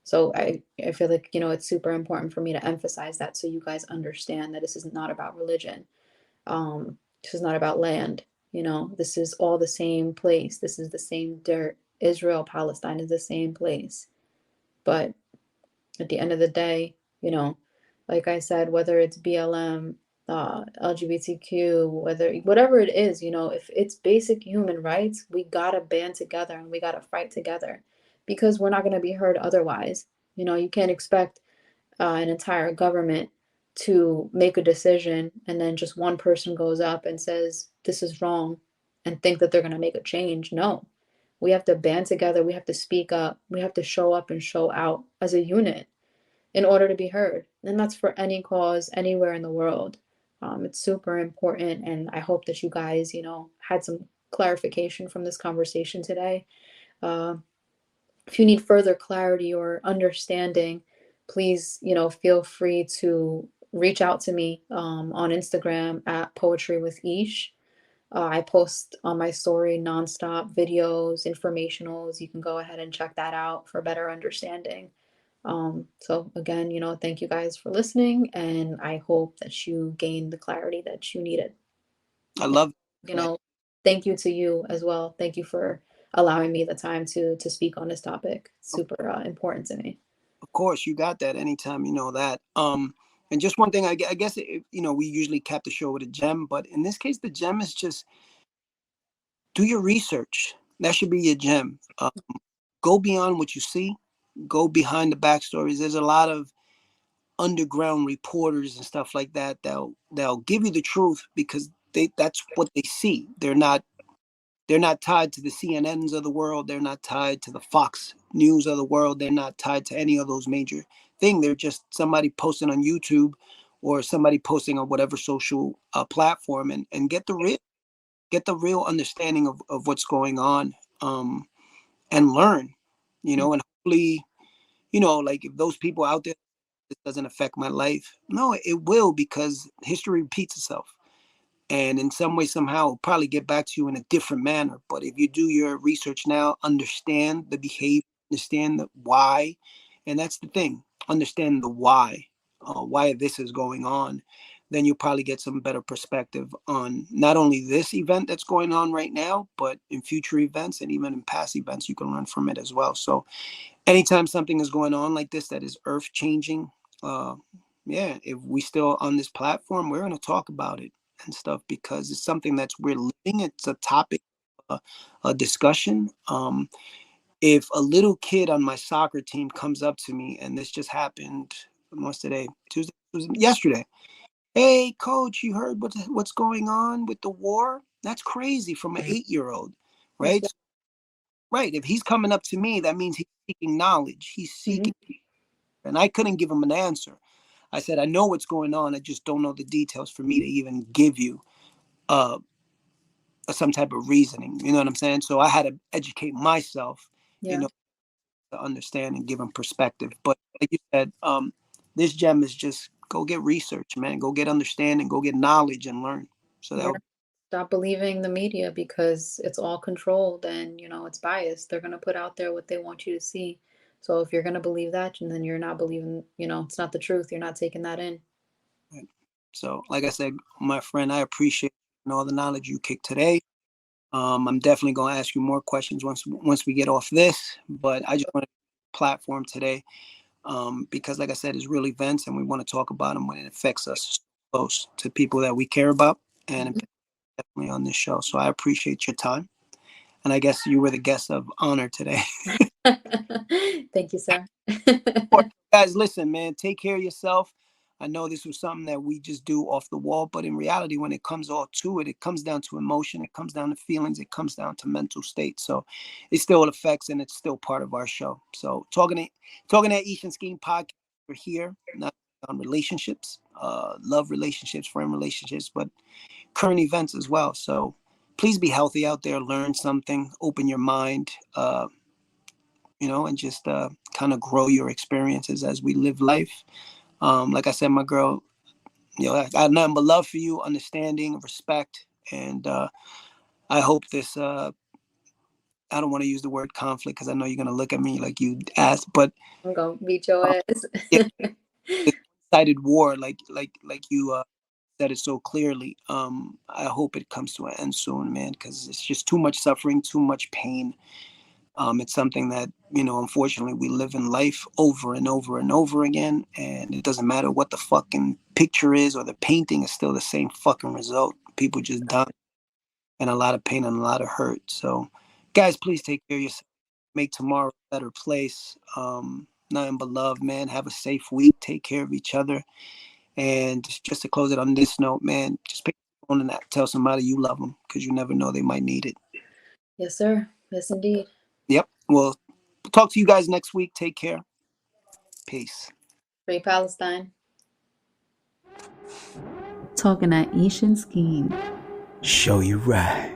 So I feel like, it's super important for me to emphasize that so you guys understand that this is not about religion. This is not about land. This is all the same place. This is the same dirt. Israel, Palestine is the same place. But at the end of the day, like I said, whether it's BLM, LGBTQ, whatever it is, if it's basic human rights, we gotta band together and we gotta fight together, because we're not gonna be heard otherwise. You can't expect an entire government to make a decision and then just one person goes up and says this is wrong and think that they're going to make a change. No, we have to band together, we have to speak up, we have to show up and show out as a unit in order to be heard. And that's for any cause anywhere in the world. It's super important, and I hope that you guys had some clarification from this conversation today. uh, if you need further clarity or understanding, please, feel free to reach out to me on Instagram at Poetry with Ish. I post on my story nonstop videos, informationals. You can go ahead and check that out for better understanding. So again, thank you guys for listening, and I hope that you gained the clarity that you needed. I love You it. know, Thank you to you as well. Thank you for allowing me the time to speak on this topic. Super important to me. Of course, you got that anytime, you know that. And just one thing, I guess, we usually cap the show with a gem, but in this case, the gem is just do your research. That should be your gem. Go beyond what you see. Go behind the backstories. There's a lot of underground reporters and stuff like that. They'll give you the truth because that's what they see. They're not tied to the CNNs of the world. They're not tied to the Fox News of the world. They're not tied to any of those major things. They're just somebody posting on YouTube or somebody posting on whatever social platform, and get the real understanding of what's going on, and learn, and hopefully, like if those people out there, this doesn't affect my life. No, it will, because history repeats itself. And in some way, somehow, it'll probably get back to you in a different manner. But if you do your research now, understand the behavior, understand the why. And that's the thing, understand the why this is going on. Then you'll probably get some better perspective on not only this event that's going on right now, but in future events and even in past events, you can learn from it as well. So anytime something is going on like this that is earth changing, yeah, if we still on this platform, we're going to talk about it and stuff, because it's something that's we're living. It's a topic, a discussion. If a little kid on my soccer team comes up to me, and this just happened, what's today? Tuesday? It was yesterday. Hey, coach, you heard what's going on with the war? That's crazy, from an 8-year-old, right? Right. If he's coming up to me, that means he's seeking knowledge. He's Mhm. seeking, and I couldn't give him an answer. I said, I know what's going on. I just don't know the details for me to even give you uh, some type of reasoning. You know what I'm saying? So I had to educate myself, you Yeah, know, to understand and give him perspective. But like you said, this gem is just go get research, man. Go get understanding. Go get knowledge and learn. So yeah. that Stop believing the media because it's all controlled and it's biased. They're gonna put out there what they want you to see. So if you're gonna believe that, and then you're not believing, it's not the truth. You're not taking that in. so like I said, my friend, I appreciate all the knowledge you kicked today. I'm definitely going to ask you more questions once we get off this, but I just want to platform today, because, like I said, it's real events, and we want to talk about them when it affects us close to people that we care about, and Mhm. definitely on this show. So I appreciate your time, and I guess you were the guest of honor today. Thank you, sir. Guys, listen, man, take care of yourself. I know this was something that we just do off the wall, but in reality, when it comes all to it, it comes down to emotion, it comes down to feelings, it comes down to mental state. So it still affects, and it's still part of our show. So talking at Ish and Skeen podcast, we're here not on relationships, love relationships, friend relationships, but current events as well. So please be healthy out there, learn something, open your mind, and just kind of grow your experiences as we live life. Like I said, my girl, I got nothing but love for you, understanding, respect, and I hope this. I don't want to use the word conflict because I know you're gonna look at me like you asked, but I'm gonna beat your uh, ass. yeah, this one-sided war, like you said it so clearly. I hope it comes to an end soon, man, because it's just too much suffering, too much pain. It's something that, unfortunately, we live in life over and over and over again, and it doesn't matter what the fucking picture is or the painting is still the same fucking result. People just die, and a lot of pain and a lot of hurt. So, guys, please take care of yourself. Make tomorrow a better place. Nothing but love, man. Have a safe week. Take care of each other. And just to close it on this note, man, just pick up the phone and tell somebody you love them, because you never know, they might need it. Yes, sir. Yes, indeed. Yep. Well, talk to you guys next week. Take care. Peace. Free Palestine. Talking at Ish and Skeen. Show you right.